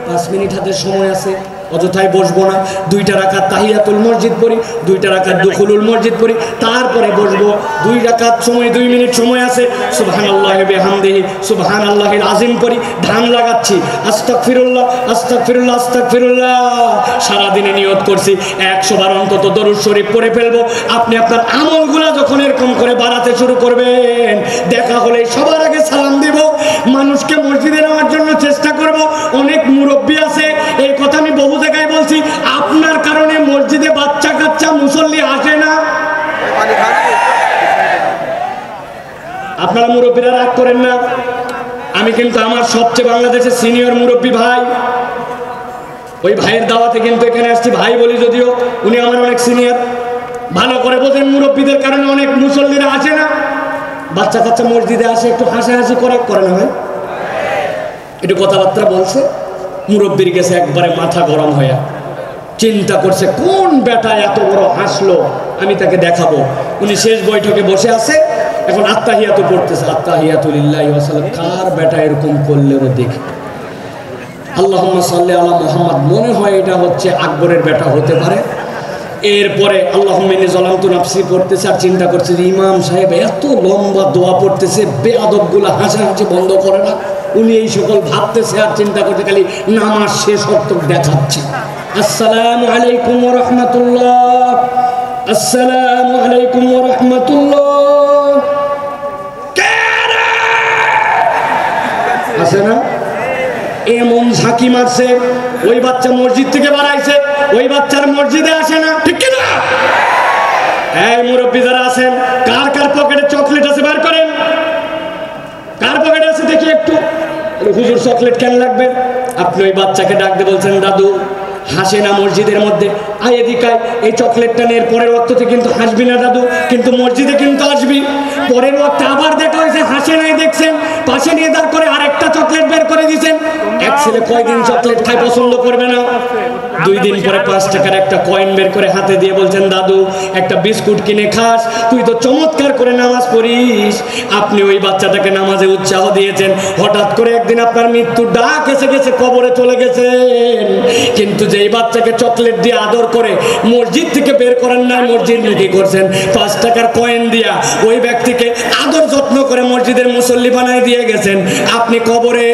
5 মিনিট হাতে সময় আছে, অযথায় বসবো না, 2টা রাকাত তাহিয়াতুল মসজিদ পড়ি, 2টা রাকাত দুখুলুল মসজিদ পড়ি, তারপরে বসবো। 2 রাকাত সময়, 2 মিনিট সময় আছে, সুবহানাল্লাহি বিহামদিহি সুবহানাল্লাহিল আযীম পড়ি, ধান লাগাচ্ছি, আস্তাগফিরুল্লাহ আস্তাগফিরুল্লাহ আস্তাগফিরুল্লাহ। সারাদিনে নিয়ত করছি 100 বার অন্তত দরুদ শরীফ পড়ে ফেলবো। আপনি আপনার আমলগুলা যখন এরকম করে বাড়াতে শুরু করবেন, দেখা হলে সবার আগে সালাম দিব, মানুষকে মসজিদে নেওয়ার জন্য চেষ্টা করব। অনেক মুরব্বী আছে, এই কথা আমি বহু জায়গায় বলছি, আপনার কারণে মসজিদে বাচ্চা কাচ্চা মুসল্লি আসে না। আপনারা মুরব্বীরা রাগ করেন না, আমি কিন্তু আমার সবচেয়ে বাংলাদেশের সিনিয়র মুরব্বী ভাই, ওই ভাইয়ের দাওয়াতে কিন্তু এখানে আসছি, ভাই বলি যদিও উনি আমার অনেক সিনিয়র। ভালো করে বোঝেন, মুরব্বীদের কারণে অনেক মুসল্লিরা আসে না। বাচ্চা কাচ্চা মসজিদে আসে, একটু হাসাহাসি করে না ভাই, একটু কথাবার্তা বলছে, মুরব্বীর গেছে একবারে মাথা গরম হয়ে চিন্তা করছে কোন বেটা এত বড় হাসলো, আমি তাকে দেখাবো। উনি শেষ বৈঠকে বসে আছে, এখন আত্তাহিয়াতু পড়তেছে, আত্তাহিয়াতু লিল্লাহি ওয়া সাল্লাম। কার বেটা এরকম করলে ও দেখি, আল্লাহুম্মা সাল্লি আলা মুহাম্মদ, মনে হয় এটা হচ্ছে আকবরের বেটা হতে পারে। এরপরে আল্লাহুম্মা ইন্নী যালামতু নাফসি পড়তেছে, আর চিন্তা করছে যে ইমাম সাহেব এত লম্বা দোয়া পড়তেছে, বেয়াদবগুলো হাসাহাসি বন্ধ করে না। উনি এই সকল ভাবতেছে আর চিন্তা করতে, খালি নামাজ শেষ হত দেখাচ্ছে, আসসালামু আলাইকুম ওয়া রাহমাতুল্লাহ, আসসালামু আলাইকুম ওয়া রাহমাতুল্লাহ। আছে না এমন ঝাঁকি মারছে, ওই বাচ্চা মসজিদ থেকে বাড়াইছে, ওই বাচ্চার মসজিদে আসে না, ঠিক কিনা? এই মুরব্বী যারা আছেন, কার কার পকেটে চকলেট আছে বার করেন, কার পকেটে আছে দেখি একটু। হুজুর চকলেট কেন লাগবে? আপনি ওই বাচ্চাকে ডাক দিয়ে বলছেন, দাদু হাসে না মসজিদের মধ্যে, আয় এদিকায়, এই চকলেটটা নিয়ে পরের ওয়াক্ততে কিন্তু হাসবি না দাদু, কিন্তু মসজিদে কিন্তু আসবি। পরের ওয়াক্তে আবার দেখা হয়েছে, হাসে নাই, দেখছেন, পাশে নিয়ে দাঁড় করে আরেকটা চকলেট বের করে দিয়েছেন। এক ছেলে কয়দিন চকলেট খায় পছন্দ করবে না, 2 দিন পরে 5 টাকার একটা কয়েন বের করে হাতে দিয়ে বলছেন, দাদু একটা বিস্কুট কিনে খাস, তুই তো চমৎকার করে নামাজ পড়িস। আপনি ওই বাচ্চাটাকে নামাজে উৎসাহ দিয়েছেন, হঠাৎ করে একদিন আপনার মৃত্যুর ডাক এসে গেছে, কবরে চলে গেছেন। কিন্তু যেই বাচ্চাকে চকলেট দিয়ে আদর করে মসজিদ থেকে বের করেন না, মসজিদ মুখী করছেন, 5 টাকার কয়েন দিয়া ওই ব্যক্তিকে আদর যত্ন করে মসজিদের মুসল্লি বানায় দিয়ে গেছেন আপনি কবরে।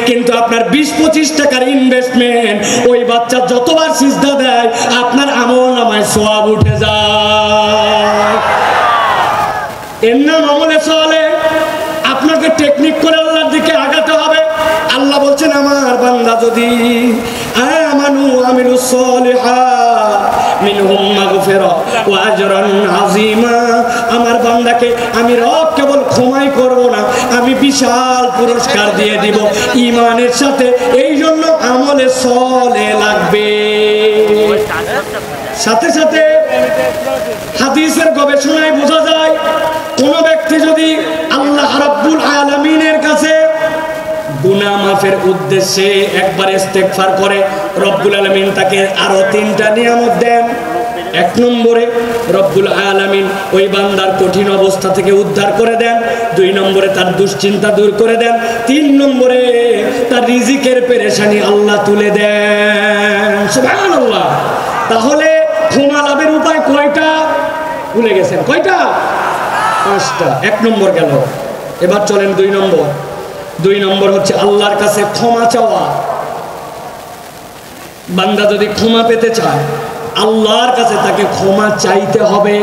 কিন্তু আপনার 20-25 টাকার ইনভেস্টমেন্ট, ওই বাচ্চা যতবার সিজদা দেয় আপনার আমল নামায় সওয়াব উঠে যায়। এর নাম আমলে চলে। আপনাকে টেকনিক করে আল্লাহর দিকে আগাতে হবে। আল্লাহ বলছেন, আমার বান্দা যদি আমানু আমিলুস সলিহাত মিনহুম মাগফিরা ওয়া আজরান আযীমা, আমার বান্দাকে আমি রব কেবল ক্ষমাই করব না, আমি বিশাল পুরস্কার দিয়ে দিব ঈমানের সাথে। এই জন্য আমলে সলে লাগবে। সাথে সাথে হাদিসের গবেষণায় বোঝা যায়, কোন ব্যক্তি যদি আল্লাহ রাব্বুল আলামিনের কাছে গুনাহ মাফের উদ্দেশ্যে একবার ইস্তেগফার করে, রব্বুল আলামিন তাকে আরো 3টা নিয়ামত দেন। 1 নম্বরে রব্বুল আলামিন ওই বান্দার কঠিন অবস্থা থেকে উদ্ধার করে দেন। 2 নম্বরে তার দুশ্চিন্তা দূর করে দেন। 3 নম্বরে তার রিজিকের পেরেশানি আল্লাহ তুলে দেন। সুবহানাল্লাহ। তাহলে ক্ষমা লাভের উপায় কয়টা? ভুলে গেছেন কয়টা? 5টা। 1 নম্বর গেল, এবার চলেন 2 নম্বর। 2 নম্বর হচ্ছে আল্লাহর কাছে ক্ষমা চাওয়া। বান্দা যদি ক্ষমা পেতে চায়, আল্লাহর কাছে তাকে ক্ষমা চাইতে হবে।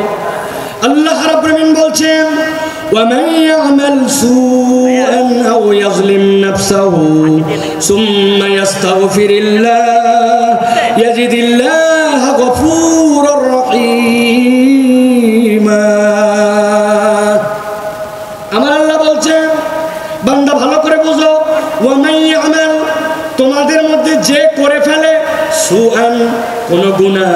আল্লাহ রাব্বুল আলামিন বলছেন, وَمَن يَعْمَلْ سُوءًا أَوْ يَظْلِمْ نَفْسَهُ ثُمَّ يَسْتَغْفِرِ اللَّهَ يَجِدِ اللَّهَ غَفُورًا رَّحِيمًا। আমার আল্লাহ বলছেন, বান্দা ভালো করে বুঝো, وَمَن يَعْمَلْ, তোমাদের মধ্যে যে করে ফেলে, সুআন, কোন গুনাহ,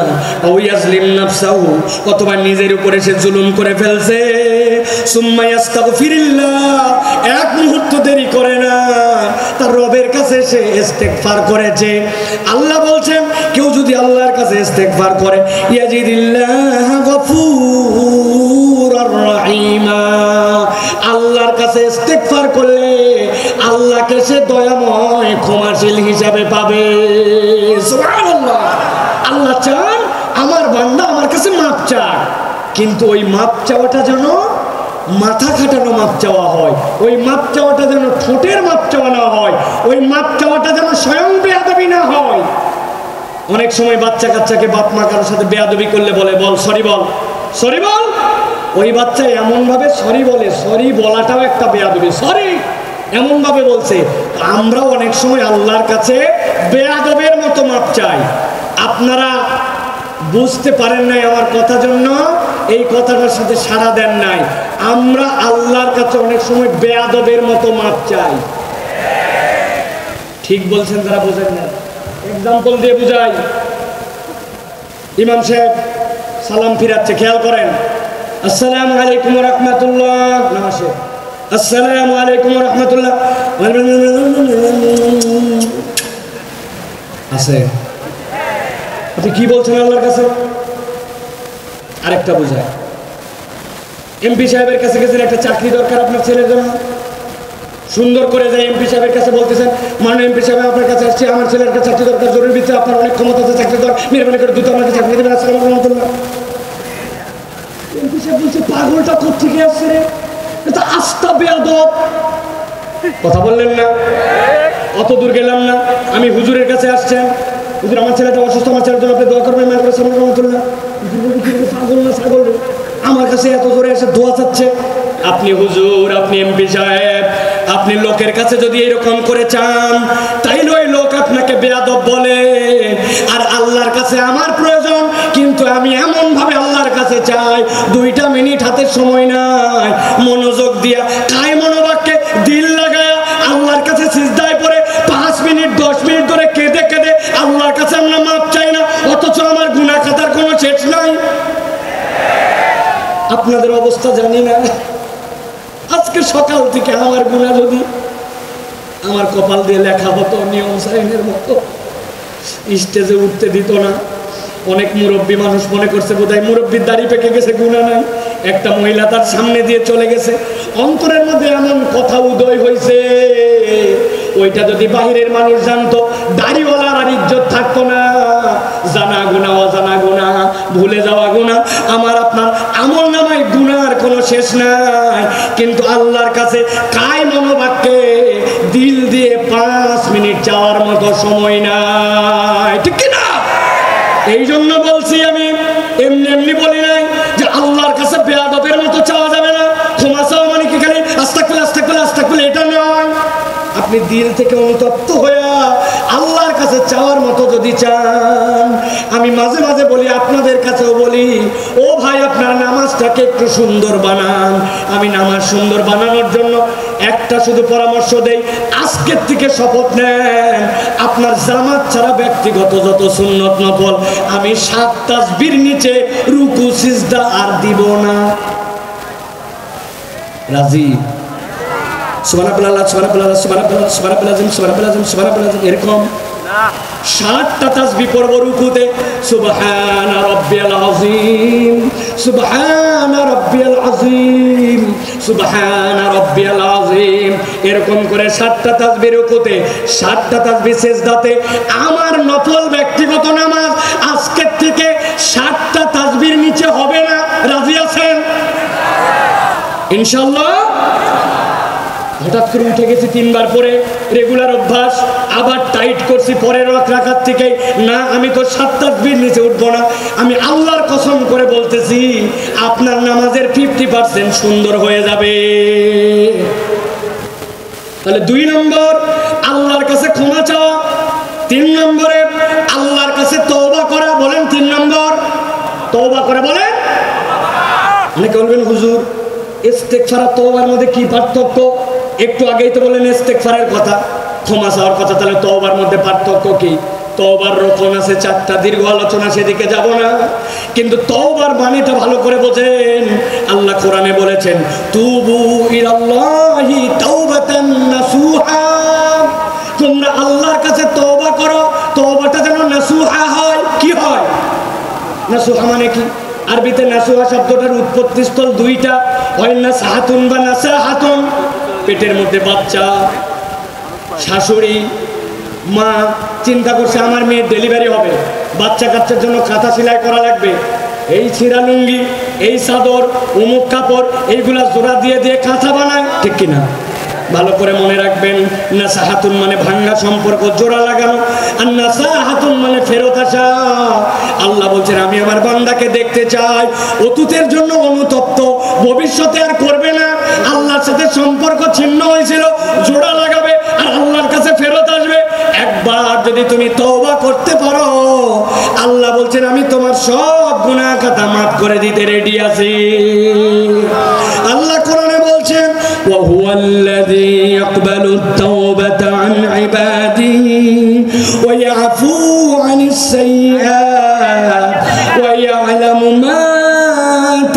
আও ইয়াজলিম নাফসাহু, অথবা নিজের উপরে সে জুলুম করে ফেলছে, সুম্মা ইস্তাগফিরিল্লাহ, 1 মুহূর্ত দেরি করে না, তার রবের কাছে সে ইস্তেগফার করেছে। আল্লাহ বলছেন, কেউ যদি আল্লাহর কাছে ইস্তেগফার করে, ইয়াজিদিল্লাহ গফুরার রহিমা, আল্লাহর কাছে ইস্তেগফার করলে আল্লাহকে সে দয়াময় ক্ষমাশীল হিসাবে পাবে। সুবহানাল্লাহ। কিন্তু ওই মাপ চাওয়াটা যেন মাথা খাটানো মাপ চাওয়া হয়, ওই মাপ চাওয়াটা যেন ঠোঁটের মাপ চাওয়া না হয়, ওই মাপ চাওয়াটা যেন স্বয়ং বেয়াদবি না হয়। অনেক সময় বাচ্চা কাচ্চাকে বাপ মা কারোর সাথে বেয়াদবি করলে বলে, বল সরি, বল সরি, বল। ওই বাচ্চা এমন ভাবে সরি বলে, সরি বলাটাও একটা বেয়াদবি, সরি এমন ভাবে বলছে। আমরাও অনেক সময় আল্লাহর কাছে বেয়াদবের মতো মাপ চাই। আপনারা বুঝতে পারেন নাই আমার কথা, জন্য এই কথাটার সাথে সাড়া দেন নাই। আমরা আল্লাহর কাছে অনেক সময় বেয়াদবের মতো মাপ চাই। ঠিক বলছেন তারা, বোঝেন না। এক্সাম্পল দিয়ে বুঝাই। ইমাম সাহেব সালাম ফিরাচ্ছে, খেয়াল করেন। আসসালামু আলাইকুম ওয়া রাহমাতুল্লাহ, নামাজে আসসালামু আলাইকুম ওয়া রাহমাতুল্লাহ আছে। আপনি কি বলছেন আল্লাহর কাছে? আরেকটা বুঝায়, এমপি সাহেবের কাছে গেছেন, একটা চাকরি দরকার আপনার ছেলের জন্য, সুন্দর করে যায় এমপি সাহেবের কাছে বলতেছেন, মাননীয় এমপি সাহেব আপনার কাছে আসছে, আমার ছেলের কাছে চাকরি দরকার, জরুরি ভিত্তিতে আপনার অনেক ক্ষমতা আছে, চাকরি দরকার, মেহরবানি করে দ্রুত আমাকে চাকরি দেবেন। আসসালামু আলাইকুম। এমপি সাহেব বলছে, পাগলটা কোত্থেকে আসছে রে, এটা আস্থা বেয়াদব। কথা বললেন না, অত দূর গেলাম না। আমি হুজুরের কাছে আসছেন, হুজুর আমার ছেলেটা অসুস্থ, আমার ছেলের জন্য আপনি দোয়া করবেন। পাগল না ছাগল, আমার কাছে এত জোরে এসে দোয়া চাচ্ছে। আপনি হুজুর, আপনি এমপি সাহেব, আপনি লোকের কাছে যদি এরকম করে চান, তাইলে ওই লোক আপনাকে বেয়াদব বলে। আর আল্লাহর কাছে আমার প্রয়োজন, কিন্তু আমি এমন ভাবে আল্লাহর কাছে চাই, 2 মিনিট হাতে সময় নাই, মনোযোগ দিয়া কায় মনোবাক্যে দিল লাগায়া আল্লাহর কাছে সিজদায় পড়ে 5 মিনিট 10 মিনিট ধরে কেঁদে কেঁদে আল্লাহর কাছে আমরা মাপ চাই না, অথচ আমার গুনাহ খাতার কোনো শেষ নাই। আপনাদের অবস্থা জানি না। আজকে সকাল থেকে আমার গুনাহ যদি আমার কপাল দিয়ে লেখা হতো নিয়ম সাইনের মতো, স্টেজে উঠতে দিত না। অনেক মুরব্বী মানুষ মনে করছে বোধহয় মুরব্বীর দাড়ি পেকে গেছে, গুনাহ নাই। একটা মহিলা তার সামনে দিয়ে চলে গেছে, অন্তরের মধ্যে এমন কথা উদয় হয়েছে, ওইটা যদি বাহিরের মানুষ জানতো, দাড়িওয়ালার আর ইজ্জত থাকতো না। জানা গুনাহ, অজানা গুনাহ, ভুলে যাওয়া গুনাহ, আমার আপনার আমল নামায় গুনার কোনো শেষ নাই। কিন্তু আল্লাহর কাছে কায় মনোবাক্যে দিল দিয়ে 5 মিনিট চাওয়ার মতো সময় নাই, ঠিক কিনা? এই জন্য বলছি, আমি এমনি এমনি বলি নাই যে আল্লাহর কাছে বেয়াদবের মতো চাওয়া যাবে না। ক্ষমা চাওয়া মানে কি খালি আস্তাগফিরুল্লাহ আস্তাগফিরুল্লাহ আস্তাগফিরুল্লাহ, এটা নয়। আপনি দিল থেকে অনুতপ্ত হয়ে আল্লাহর কাছে চাওয়ার মতো যদি চান, আমি মাঝে মাঝে বলি, আপনাদের কাছেও বলি, ও ভাই আপনার নামাজটাকে একটু সুন্দর বানান। আমি নামাজ সুন্দর বানানোর জন্য একটা শুধু পরামর্শ দেই, আজকের থেকে শপথ নেন, আপনার জামাত ছাড়া ব্যক্তিগত যত সুন্নত নফল আমি 7 তাসবির নিচে রুকু সিজদা আর দিব না। রাজি? সুবহানাল্লাহ সুবহানাল্লাহ সুবহানাল্লাহ সুবহানাল্লাহ সুবহানাল্লাহ সুবহানাল্লাহ, এরকম 7টা তাসবিহ পড়ব রুকুতে, সুবহানা রাব্বিয়াল আযীম, সুবহানা রাব্বিয়াল আযীম, সুবহানা রাব্বিয়াল আযীম, এরকম করে 7টা তাসবিহ রুকুতে, 7টা তাসবিহ সিজদাতে। আমার নফল ব্যক্তিগত নামাজ আজকের থেকে 7টা তাসবিহর নিচে হবে না। রাজি আছেন ইনশাআল্লাহ? হঠাৎ করে উঠে গেছি 3 বার পরে, রেগুলার অভ্যাস, আবার টাইট করছি পরের রাকাত থেকে, না আমি তো 7 তাসবিহর নিচে উঠবো না। আমি আল্লাহর কসম করে বলতেছি, আপনার নামাজের 50% সুন্দর হয়ে যাবে। তাহলে 2 নম্বর আল্লাহর কাছে ক্ষমা চাওয়া, 3 নম্বরে আল্লাহর কাছে তওবা করা। বলেন 3 নম্বর তওবা করে, বলেন। অনেকে বলবেন হুজুর ইস্তেগফার আর তওবার মধ্যে কি পার্থক্য? একটু আগেই তো বলেন ইস্তেগফারের কথা, ক্ষমা চাওয়ার কথা, তাহলে তওবার মধ্যে পার্থক্য কি? তওবার রকম আছে 4টা, দীর্ঘ আলোচনা সেদিকে যাব না, কিন্তু তওবার বাণীটা ভালো করে বোঝেন। আল্লাহ কোরআনে বলেছেন, তুবু ইলাল্লাহি তাওবাতান নাসুহা, তোমরা আল্লাহর কাছে তওবা করো, তওবাটা যেন নাসুহা হয়। কি হয় নাসুহা মানে কি? আরবিতে নাসুহা শব্দটার উৎপত্তি স্থল 2টা, হয় নাসাহাতুন বা নাসাহাতুন। পেটের মধ্যে বাচ্চা, শাশুড়ি মা চিন্তা করছে আমার মেয়ের ডেলিভারি হবে, বাচ্চা কাচ্চার জন্য কাঁথা সেলাই করা লাগবে, এই ছিঁড়া লুঙ্গি এই চাদর অমুক কাপড় এইগুলা জোড়া দিয়ে দিয়ে কাঁথা বানায়, ঠিক কিনা? ভালো করে মনে রাখবেন, নাসাহাতুন মানে ভাঙ্গা সম্পর্ক জোড়া লাগানো, আর নাসাহাতুন মানে ফেরত আসা। আল্লাহ বলছেন আমি আমার বান্দাকে দেখতে চাই অতীতের জন্য অনুতপ্ত, ভবিষ্যতে আর করবে না, আল্লাহর সাথে সম্পর্ক ছিন্ন হয়েছিল জোড়া লাগাবে আর আল্লাহর কাছে ফেরত আসবে। একবার যদি তুমি তওবা করতে পারো, আল্লাহ বলছেন আমি তোমার সব গুনাহ খাতা মাফ করে দিতে রেডি আছি। আল্লাহ কোরআনে বলছেন وهو الذي يقبل التوبة عن عباده ويعفو عن السيئات ويعلم ما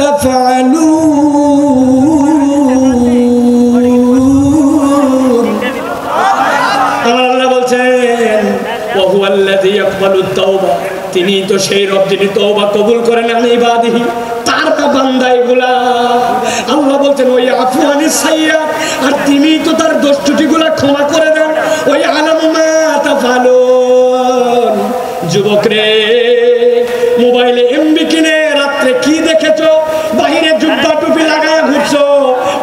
تفعلون। আল্লাহ বলছেন وهو الذي يقبل التوبة, তিনি তো সেই রব যিনি তওবা কবুল করেন আন ইবাদিহি, তার বান্দা এগুলা। আল্লাহ বলছেন ওই আফু আনিস সাইয়্যাত, আর তিনি তো তার দোষ ত্রুটিগুলা ক্ষমা করে দেন। ওই আলামু মা তাফালুন। যুবক রে, মোবাইলে এমবি কিনে রাত্রে কি দেখেছো? বাহিরে জুব্বা টুপি লাগায় ঘুরছো,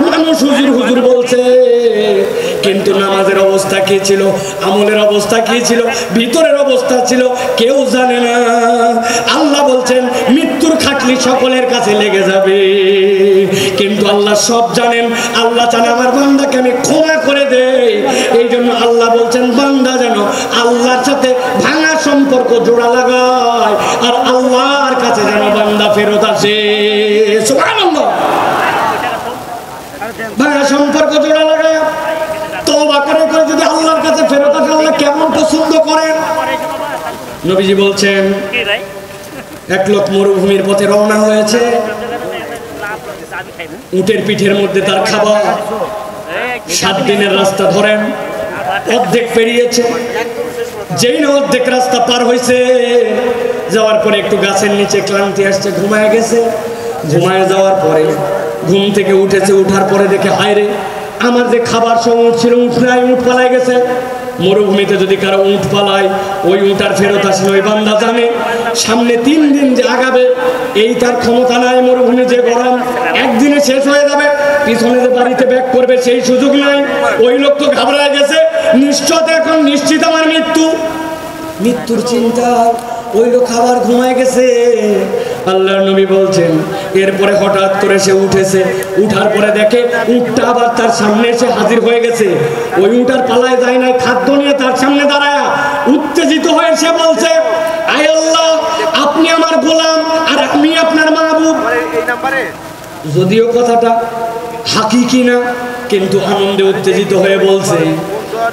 মানুষ হুজুর হুজুর বলছে, কিন্তু নামাজের অবস্থা কি ছিল, আমলের অবস্থা কি ছিল, ভিতরের অবস্থা ছিল কেউ জানে না। আল্লাহ বলছেন মৃত্যুর খাটলি সকলের কাছে লেগে যাবে, কিন্তু আল্লাহ সব জানেন। আল্লাহ চান আমার বান্দাকে আমি ক্ষমা করে দেই। এই জন্য আল্লাহ বলছেন বান্দা যেন আল্লাহর সাথে ভাঙা সম্পর্ক জোড়া লাগায়, আর আল্লাহর কাছে যেন বান্দা ফেরত আসে। সুবহানাল্লাহ। ভাঙা সম্পর্ক জোড়া লাগায় তওবা করে করে যদি আল্লাহর কাছে ফেরত আসে, আল্লাহ কেমন পছন্দ করেন। নবীজি বলছেন এক লোক মরুভূমির পথে রওনা হয়েছে, উটের পিঠের মধ্যে তার খাবার, 7 দিনের রাস্তা ধরেন, অর্ধেক পেরিয়েছে। যেই না অর্ধেক রাস্তা পার হয়েছে, যাওয়ার পরে একটু গাছের নিচে ক্লান্তি আসছে, ঘুমায় গেছে। ঘুমায় যাওয়ার পরে ঘুম থেকে উঠেছে, উঠার পরে দেখে হায় রে, আমার যে খাবার সব উঠ ছিল, উঠ নাই, উঠ পালাই গেছে। মরুভূমিতে যদি কারো উঠ পালায়, ওই উঠ আর ফেরত আসে, ওই বান্দা জানে সামনে 3 দিন যে আগাবে এই তার ক্ষমতা নাই। মরুভূমি যে গরম, একদিনে শেষ হয়ে যাবে, পিছনে যে বাড়িতে ব্যাক করবে সেই সুযোগ নাই। ওই লোক তো ঘাবড়ায় গেছে, নিশ্চয় এখন নিশ্চিত আমার মৃত্যু, মৃত্যুর চিন্তা। ওই লোক আবার ঘুমায় গেছে। আল্লাহর নবী বলছেন এরপরে হঠাৎ করে সে উঠেছে, উঠার পরে দেখে উটটা আবার তার সামনে এসে হাজির হয়ে গেছে। ওই উটার পালায় যায় নাই, খাদ্য নিয়ে তার সামনে দাঁড়ায় উত্তেজিত হয়ে সে বলছে, আয় আল্লাহ, আপনি আমার গোলাম আর আমি আপনার মাহবুব। যদিও কথাটা হাকিকি না, কিন্তু আনন্দে উত্তেজিত হয়ে বলছে।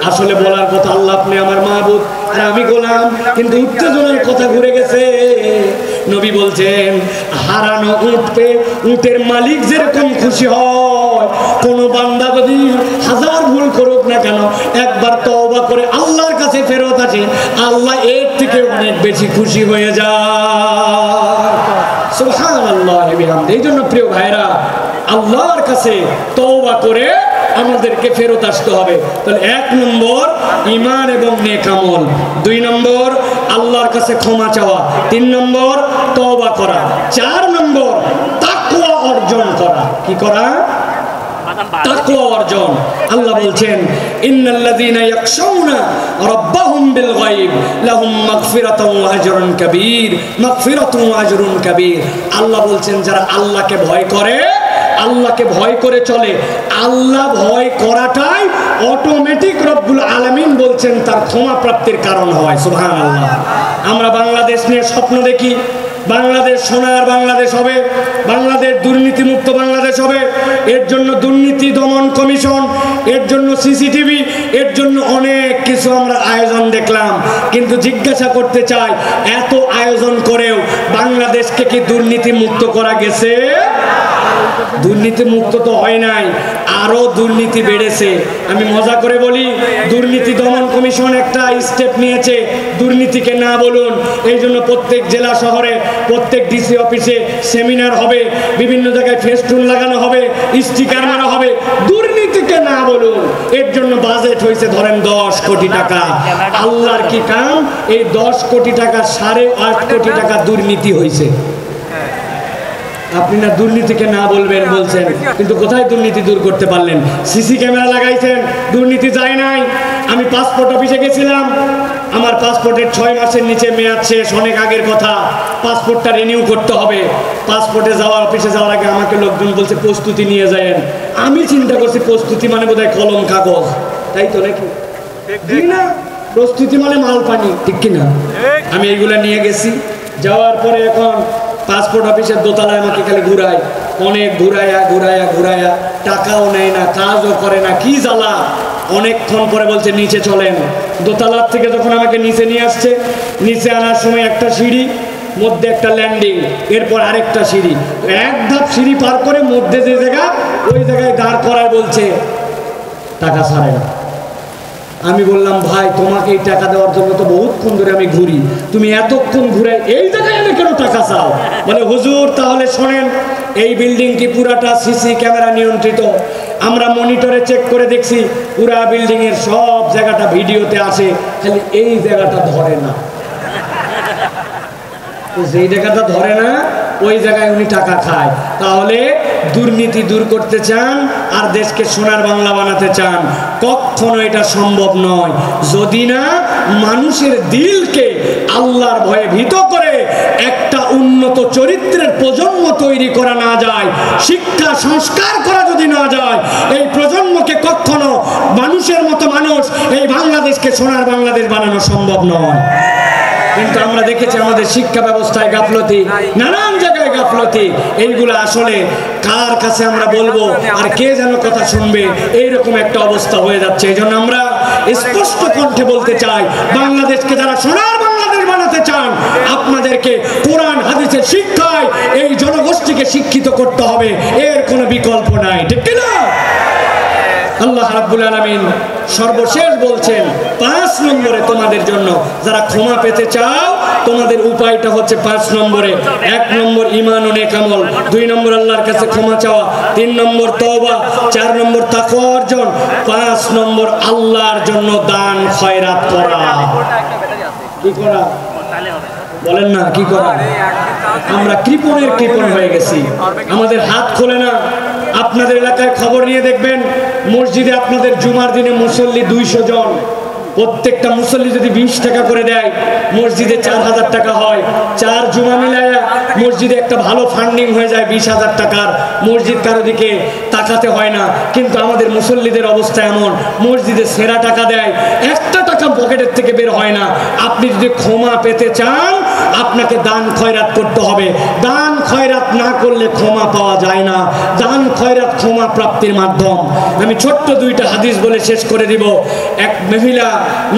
আসলে বলার কথা আল্লাহ আপনি আমার মাহবুব আর আমি গোলাম, কিন্তু উত্তেজনার কথা ঘুরে গেছে। নবী বলছেন হারানো উট পেয়ে উটের মালিক যেরকম খুশি হয়, কোন বান্দা যদি 1000 ভুল করুক না কেন, একবার তওবা করে আল্লাহর কাছে ফেরত আসে, আল্লাহ এর থেকে অনেক বেশি খুশি হয়ে যায়। সুবহানাল্লাহ। এই জন্য প্রিয় ভাইরা, আল্লাহর কাছে তওবা করে আমাদেরকে ফেরত আসতে হবে। তাহলে 1 নম্বর ঈমান এবং নেক আমল, 2 নম্বর আল্লাহর কাছে ক্ষমা চাওয়া, 3 নম্বর তওবা করা, 4 নম্বর তাকওয়া অর্জন করা। কি করা? তাকওয়া অর্জন। আল্লাহ বলছেন ইন্নাল্লাযীনা ইয়াখশাউনা রাব্বাহুম বিল গায়ব লাহুম মাগফিরাতুন ওয়া আজরুন কাবীর, মাগফিরাতুন ওয়া আজরুন কাবীর। আল্লাহ বলছেন যারা আল্লাহকে ভয় করে, আল্লাহকে ভয় করে চলে, আল্লাহ ভয় করাটাই অটোমেটিক রব্বুল আলামিন বলছেন তার ক্ষমা প্রাপ্তির কারণ হয়। সুবহানাল্লাহ। আমরা বাংলাদেশ নিয়ে স্বপ্ন দেখি, বাংলাদেশ সোনার বাংলাদেশ হবে, বাংলাদেশ দুর্নীতিমুক্ত বাংলাদেশ হবে। এর জন্য দুর্নীতি দমন কমিশন, এর জন্য সিসিটিভি, এর জন্য অনেক কিছু আমরা আয়োজন দেখলাম। কিন্তু জিজ্ঞাসা করতে চাই, এত আয়োজন করেও বাংলাদেশকে কি দুর্নীতি মুক্ত করা গেছে? দুর্নীতি মুক্ত তো হয় নাই, আরো দুর্নীতি বেড়েছে। আমি মজা করে বলি, দুর্নীতি দমন কমিশন একটা স্টেপ নিয়েছে, দুর্নীতিকে না বলুন। এই জন্য প্রত্যেক জেলা শহরে, প্রত্যেক ডিসি অফিসে সেমিনার হবে, বিভিন্ন জায়গায় ফেস্টুন লাগানো হবে, স্টিকার মারা হবে, দুর্নীতিকে না বলুন। এর জন্য বাজেট হয়েছে ধরেন 10 কোটি টাকা। আল্লাহর কি কাম, এই 10 কোটি টাকা 8.5 কোটি টাকা দুর্নীতি হয়েছে। আপনি না দুর্নীতিকে না বলবেন বলছেন, কিন্তু কোথায় দুর্নীতি দূর করতে পারলেন? সিসি ক্যামেরা লাগাইছেন, দুর্নীতি যায় নাই। আমি পাসপোর্ট অফিসে গেছিলাম, আমার পাসপোর্টের 6 মাসের নিচে মেয়াদ শেষ, অনেক আগের কথা। পাসপোর্টটা রিনিউ করতে হবে। পাসপোর্টে যাওয়ার অফিসে যাওয়ার আগে আমাকে লোকজন বলছে প্রস্তুতি নিয়ে যায়েন। আমি চিন্তা করছি প্রস্তুতি মানে বোধহয় কলম কাগজ, তাই তো নাকি? ঠিক না, প্রস্তুতি মানে মাল পানি, ঠিক কিনা? আমি এইগুলা নিয়ে গেছি। যাওয়ার পরে এখন পাসপোর্ট অফিসের দোতলায় আমাকে খালি ঘুরায়, অনেক ঘুরায়া টাকাও নেয় না, কাজও করে না, কি জ্বালা। অনেকক্ষণ পরে বলছে নিচে চলেন। দোতলার থেকে যখন আমাকে নিচে নিয়ে আসছে, নিচে আনার সময় একটা সিঁড়ি, মধ্যে একটা ল্যান্ডিং, এরপর আরেকটা সিঁড়ি, এক ধাপ সিঁড়ি পার করে মধ্যে যে জায়গা, ওই জায়গায় দাঁড় করায় বলছে টাকা ছাড়ে না। আমি বললাম ভাই, তোমাকে এই টাকা দেওয়ার জন্য তো বহুতক্ষণ ধরে আমি ঘুরি, তুমি এতক্ষণ ঘুরে এই জায়গায় এনে কেন টাকা চাও? বলে হুজুর তাহলে শোনেন, এই বিল্ডিং কি পুরাটা সিসি ক্যামেরা নিয়ন্ত্রিত। আমরা মনিটরে চেক করে দেখছি, পুরা বিল্ডিং এর সব জায়গাটা ভিডিওতে আসে, খালি এই জায়গাটা ধরে না। যেই জায়গাটা ধরে না ওই জায়গায় উনি টাকা খায়। তাহলে দুর্নীতি দূর করতে চান আর দেশকে সোনার বাংলা বানাতে চান, কখনো এটা সম্ভব নয় যদি না মানুষের দিলকে আল্লাহর ভয়ে ভীত করে একটা উন্নত চরিত্রের প্রজন্ম তৈরি করা না যায়, শিক্ষা সংস্কার করা যদি না যায়, এই প্রজন্মকে কখনো মানুষের মতো মানুষ এই বাংলাদেশকে সোনার বাংলাদেশ বানানো সম্ভব নয়। কিন্তু আমরা দেখেছি আমাদের শিক্ষা ব্যবস্থায় গাফলতি, নানান জায়গায় গাফলতি। এইগুলো আসলে কার কাছে আমরা বলবো আর কে যেন কথা শুনবে, এইরকম একটা অবস্থা হয়ে যাচ্ছে। এই জন্য আমরা স্পষ্ট কণ্ঠে বলতে চাই, বাংলাদেশকে যারা সোনার বাংলাদেশ বানাতে চান, আপনাদেরকে কোরআন হাদিসের শিক্ষায় এই জনগোষ্ঠীকে শিক্ষিত করতে হবে, এর কোনো বিকল্প নাই, ঠিক কিনা? আল্লাহ রাব্বুল আলামিন সর্বশেষ বলছেন 5 নম্বরে তোমাদের জন্য, যারা ক্ষমা পেতে চাও তোমাদের উপায়টা হচ্ছে 5 নম্বরে। 1 নম্বর ঈমান ও নেক আমল, 2 নম্বর আল্লাহর কাছে ক্ষমা চাওয়া, 3 নম্বর তওবা, 4 নম্বর তাকওয়া অর্জন, 5 নম্বর আল্লাহর জন্য দান খয়রাত করা। কি করা বলেন না, কি করা? আমরা কৃপণের কৃপণ হয়ে গেছি, আমাদের হাত খোলে না। আপনাদের এলাকায় খবর নিয়ে দেখবেন, মসজিদে আপনাদের জুমার দিনে মুসল্লি 200 জন, প্রত্যেকটা মুসল্লি যদি 20 টাকা করে দেয়, মসজিদে 4000 টাকা হয়। 4 জুমা মিলায়া মসজিদে একটা ভালো ফান্ডিং হয়ে যায় 20,000 টাকার। মসজিদ কারো দিকে তাকাতে হয় না। কিন্তু আমাদের মুসল্লিদের অবস্থা এমন, মসজিদে সেরা টাকা দেয়, একটা টাকা পকেটের থেকে বের হয় না। আপনি যদি ক্ষমা পেতে চান, আপনাকে দান খয়রাত করতে হবে। দান খয়রাত না করলে ক্ষমা পাওয়া যায় না। দান খয়রাত ক্ষমা প্রাপ্তির মাধ্যম। আমি ছোট্ট 2টা হাদিস বলে শেষ করে দিব। এক মহিলা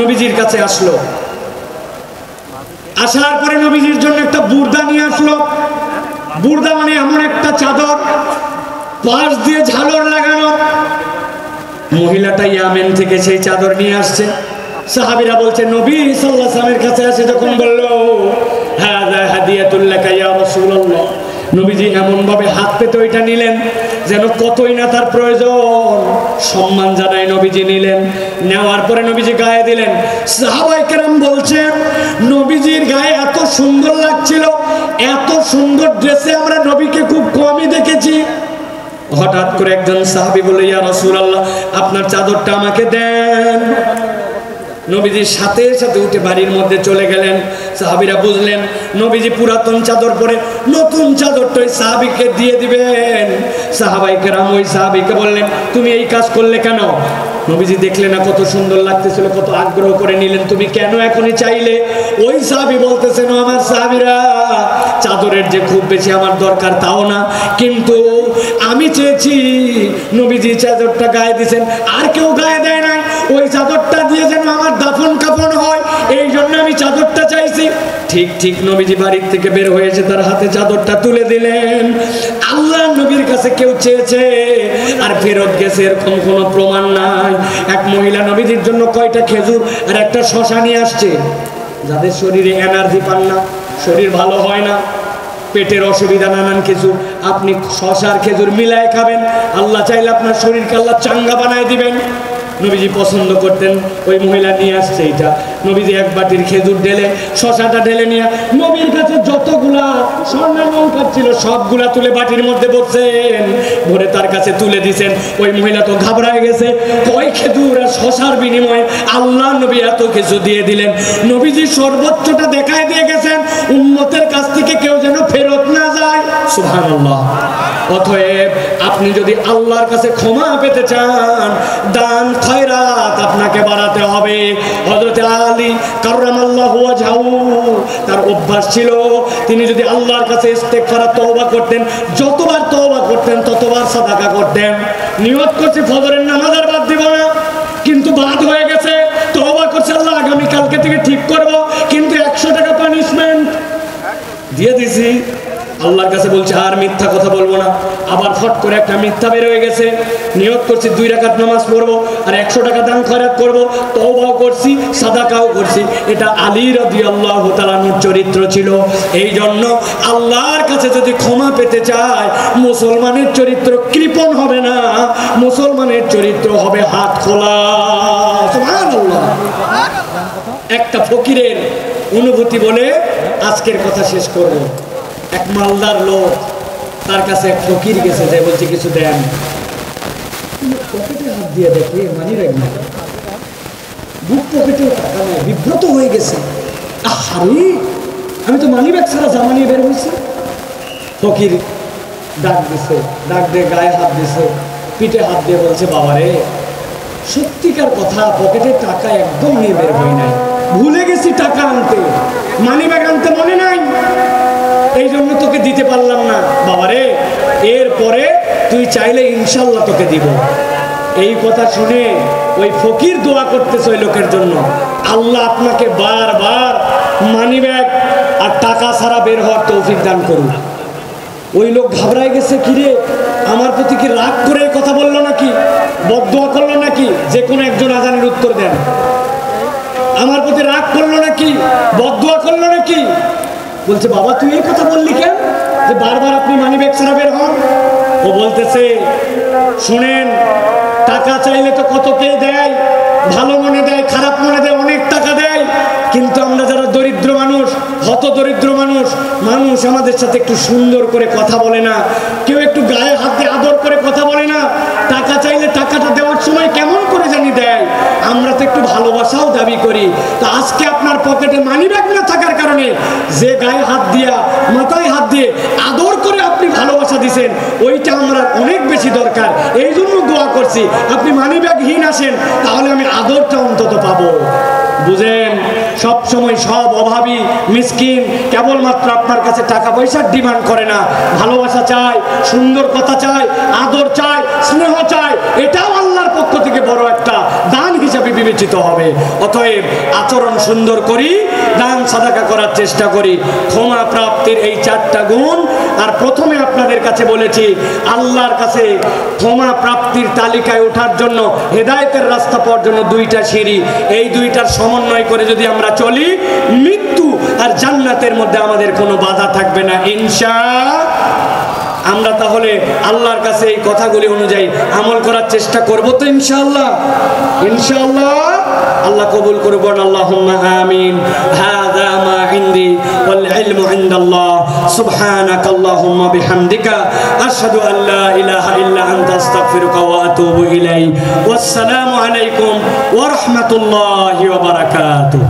নবীজির কাছে আসলো, আসার পরে নবীজির জন্য একটা বুর্দা নিয়ে আসলো। বুর্দা মানে এমন একটা চাদর, পাশ দিয়ে ঝালর লাগানো। মহিলাটা ইয়ামেন থেকে সেই চাদর নিয়ে আসছে। সাহাবীরা বলছে, নবী সাল্লাল্লাহু আলাইহি ওয়াসাল্লামের কাছে এসে যখন বলল, হাযা হাদিয়াতুল লাকা ইয়া রাসূলুল্লাহ, নবীজি এমন ভাবে হাত পেতে ওইটা নিলেন যেন কতই না তার প্রয়োজন। সম্মান জানায় নবীজি নিলেন। নেওয়ার পরে নবীজি গায়ে দিলেন। সাহাবায়ে কেরাম বলছে, নবীজির গায়ে এত সুন্দর লাগছিল, এত সুন্দর ড্রেসে আমরা নবীকে খুব কমই দেখেছি। হঠাৎ করে একজন সাহাবী বলে, ইয়া রাসূলুল্লাহ, আপনার চাদরটা আমাকে দেন। নবীজির সাথে সাথে উঠে বাড়ির মধ্যে চলে গেলেন। সাহাবীরা বুঝলেন নবীজি পুরাতন চাদর পরে নতুন চাদরটা ওই সাহাবীকে দিয়ে দিবেন। সাহাবায়ে কেরাম ওই সাহাবীকে বললেন, তুমি এই কাজ করলে কেন? নবীজি দেখলেন না কত সুন্দর লাগতেছিল, কত আগ্রহ করে নিলেন, তুমি কেন এখনই চাইলে? ওই সাহাবী বলতেছেন, আমার সাহাবীরা, চাদরের যে খুব বেশি আমার দরকার তাও না, কিন্তু আমি চেয়েছি নবীজি চাদরটা গায়ে দিয়েছেন, আর কেউ গায়ে দেয় নাই, ওই চাদরটা দিয়ে যেন আমার দাফন কাফন হয়, এই জন্য আমি চাদরটা চাইছি। ঠিক ঠিক নবীজি বাড়ির থেকে বের হয়েছে, তার হাতে চাদরটা তুলে দিলেন। আল্লাহ নবীর কাছে কেউ চেয়েছে আর ফেরত গেছে এরকম কোনো প্রমাণ নাই। এক মহিলা নবীজির জন্য কয়টা খেজুর আর একটা শশা নিয়ে আসছে। যাদের শরীরে এনার্জি পান না, শরীর ভালো হয় না, পেটের অসুবিধা নানান কিছু, আপনি শশা আর খেজুর মিলায় খাবেন, আল্লাহ চাইলে আপনার শরীরকে আল্লাহ চাঙ্গা বানায় দিবেন। নবীজি পছন্দ করতেন, ওই মহিলা নিয়ে আসছে এটা। নবীজি এক বাটির খেজুর ঢেলে, শশাটা ঢেলে নিয়ে নবীর কাছে যত যতগুলা স্বর্ণের অলংকার ছিল সবগুলা তুলে বাটির মধ্যে ভরছেন, ভরে তার কাছে তুলে দিছেন। ওই মহিলা তো ঘাবড়ায় গেছে, কয় খেজুর আর শশার বিনিময়ে আল্লাহ নবী এত কিছু দিয়ে দিলেন। নবীজি সর্বোচ্চটা দেখায় দিয়ে গেছেন, উম্মতের কাছ থেকে কেউ যেন ফেরত না যায়। সুবহানাল্লাহ। অতএব আপনি যদি আল্লাহর কাছে ক্ষমা পেতে চান, দান খয়রাত আপনাকে বাড়াতে হবে। হযরত আলী কাররামাল্লাহু ওয়াজহাহু, তার অভ্যাস ছিল তিনি যদি আল্লাহর কাছে ইস্তেগফার তওবা করতেন, যতবার তওবা করতেন ততবার সাদাকা করতেন। নিয়ত করছে ফজরের নামাজ আর বাদ দিব না, কিন্তু বাদ হয়ে গেছে। তওবা করছে আল্লাহ আগামী কালকে থেকে ঠিক করব, কিন্তু 100 টাকা পানিশমেন্ট দিয়ে দিছি। আল্লাহর কাছে বলছে আর মিথ্যা কথা বলবো না। আবার ফট করে একটা মিথ্যা বের হয়ে গেছে। নিয়ত করছি 2 রাকাত নামাজ পড়বো আর 100 টাকা দান খয়রাত করবো, তওবাও করছি, সাদাকাও করছি। এটা আলী রাদিয়াল্লাহু তাআলার চরিত্র ছিল। এই জন্য আল্লাহর কাছে যদি ক্ষমা পেতে চায়, মুসলমানের চরিত্র কৃপণ হবে না, মুসলমানের চরিত্র হবে হাত খোলা। সুবহানাল্লাহ। একটা ফকিরের অনুভূতি বলে আজকের কথা শেষ করব। এক মালদার লোক, তার কাছে এক ফকির গেছে, যে বলছে কিছু দেন। পকেটে হাত দিয়ে দেখে মানি ব্যাগ না, বুক পকেটে টাকা নেই, বিব্রত হয়ে গেছে। আরে আমি তো মানি ব্যাগ ছাড়া জামা নিয়ে বের হয়েছি। ফকির ডাক দিছে, ডাক দিয়ে গায়ে হাত দিছে, পিঠে হাত দিয়ে বলছে, বাবারে সত্যিকার কথা, পকেটে টাকা একদম নিয়ে বের হই নাই, ভুলে গেছি টাকা আনতে, মানি ব্যাগ আনতে মনে নাই, এই জন্য তোকে দিতে পারলাম না। বাবারে এরপরে তুই চাইলে ইনশাল্লাহ তোকে দিব। এই কথা শুনে ওই ফকির দোয়া করতেছে ওই লোকের জন্য, আল্লাহ আপনাকে বারবার মানি ব্যাগ আর টাকা ছাড়া বের হওয়ার তৌফিক দান করুন। ওই লোক ঘাবড়ায় গেছে, কিরে আমার প্রতি কি রাগ করে কথা বললো নাকি, বদদোয়া করলো নাকি? যে কোনো একজন আজানের উত্তর দেন। আমার প্রতি রাগ করলো নাকি, বদদোয়া করলো নাকি? বলছে, বাবা তুই এই কথা বললি কেন, যে বারবার আপনি মানি ব্যাগ ছাড়া বের হন? ও বলতেছে, শোনেন, টাকা চাইলে তো কত কে দেয়, ভালো মনে দেয়, খারাপ মনে দেয়, অনেক টাকা দেয়, কিন্তু আমরা যারা দরিদ্র মানুষ, হত দরিদ্র মানুষ, মানুষ আমাদের সাথে একটু সুন্দর করে কথা বলে না, কেউ একটু গায়ে হাত দিয়ে আদর করে কথা বলে না, টাকা চাইলে টাকাটা দেওয়ার সময় কেমন করে জানি দেয়। আমরা তো একটু ভালোবাসাও দাবি করি। তো আজকে আপনার পকেটে মানি ব্যাগ না থাকার কারণে যে গায়ে হাত দিয়া, মাথায় হাত দিয়ে আদর করে আপনি ভালোবাসা দিছেন, ওইটা আমরা অনেক বেশি দরকার। এই জন্য দোয়া করছি, আপনি মানি ব্যাগহীন আসেন, তাহলে আমি আদরটা অন্তত পাবো। বুঝেন, সব সময় সব অভাবী মিসকিন কেবলমাত্র আপনার কাছে টাকা পয়সার ডিমান্ড করে না, ভালোবাসা চায়, সুন্দর কথা চায়, আদর চায়, স্নেহ চায়। এটাও আল্লাহর পক্ষ থেকে বড় একটা দান হিসাবে বিবেচিত হবে। অতএব আচরণ সুন্দর করি, দান সাদাকা করার চেষ্টা করি। ক্ষমা প্রাপ্তির এই 4টা গুণ। আর প্রথমে আপনাদের কাছে বলেছি, আল্লাহর কাছে ক্ষমা প্রাপ্তির তালিকায় ওঠার জন্য, হেদায়েতের রাস্তা পাওয়ার জন্য 2টা সিঁড়ি। এই 2টার সমন্বয় করে যদি আমরা চলি, মৃত্যু আর জান্নাতের মধ্যে আমাদের কোনো বাধা থাকবে না ইনশাআল্লাহ। আমরা তাহলে আল্লাহর কাছে এই কথাগুলি অনুযায়ী আমল করার চেষ্টা করব তো ইনশাআল্লাহ। ইনশাআল্লাহ আল্লাহ কবুল করবেন। আল্লাহুম্মা আমিন। হাযা মা ইনদি ওয়াল ইলমু ইনদাল্লাহ। সুবহানাকাল্লাহুম্মা বিহামদিকা আশহাদু আল লা ইলাহা ইল্লা আনতা আস্তাগফিরুকা ওয়া আতুবু ইলাইক। ওয়াসসালামু আলাইকুম ওয়া রাহমাতুল্লাহি ওয়া বারাকাতুহু।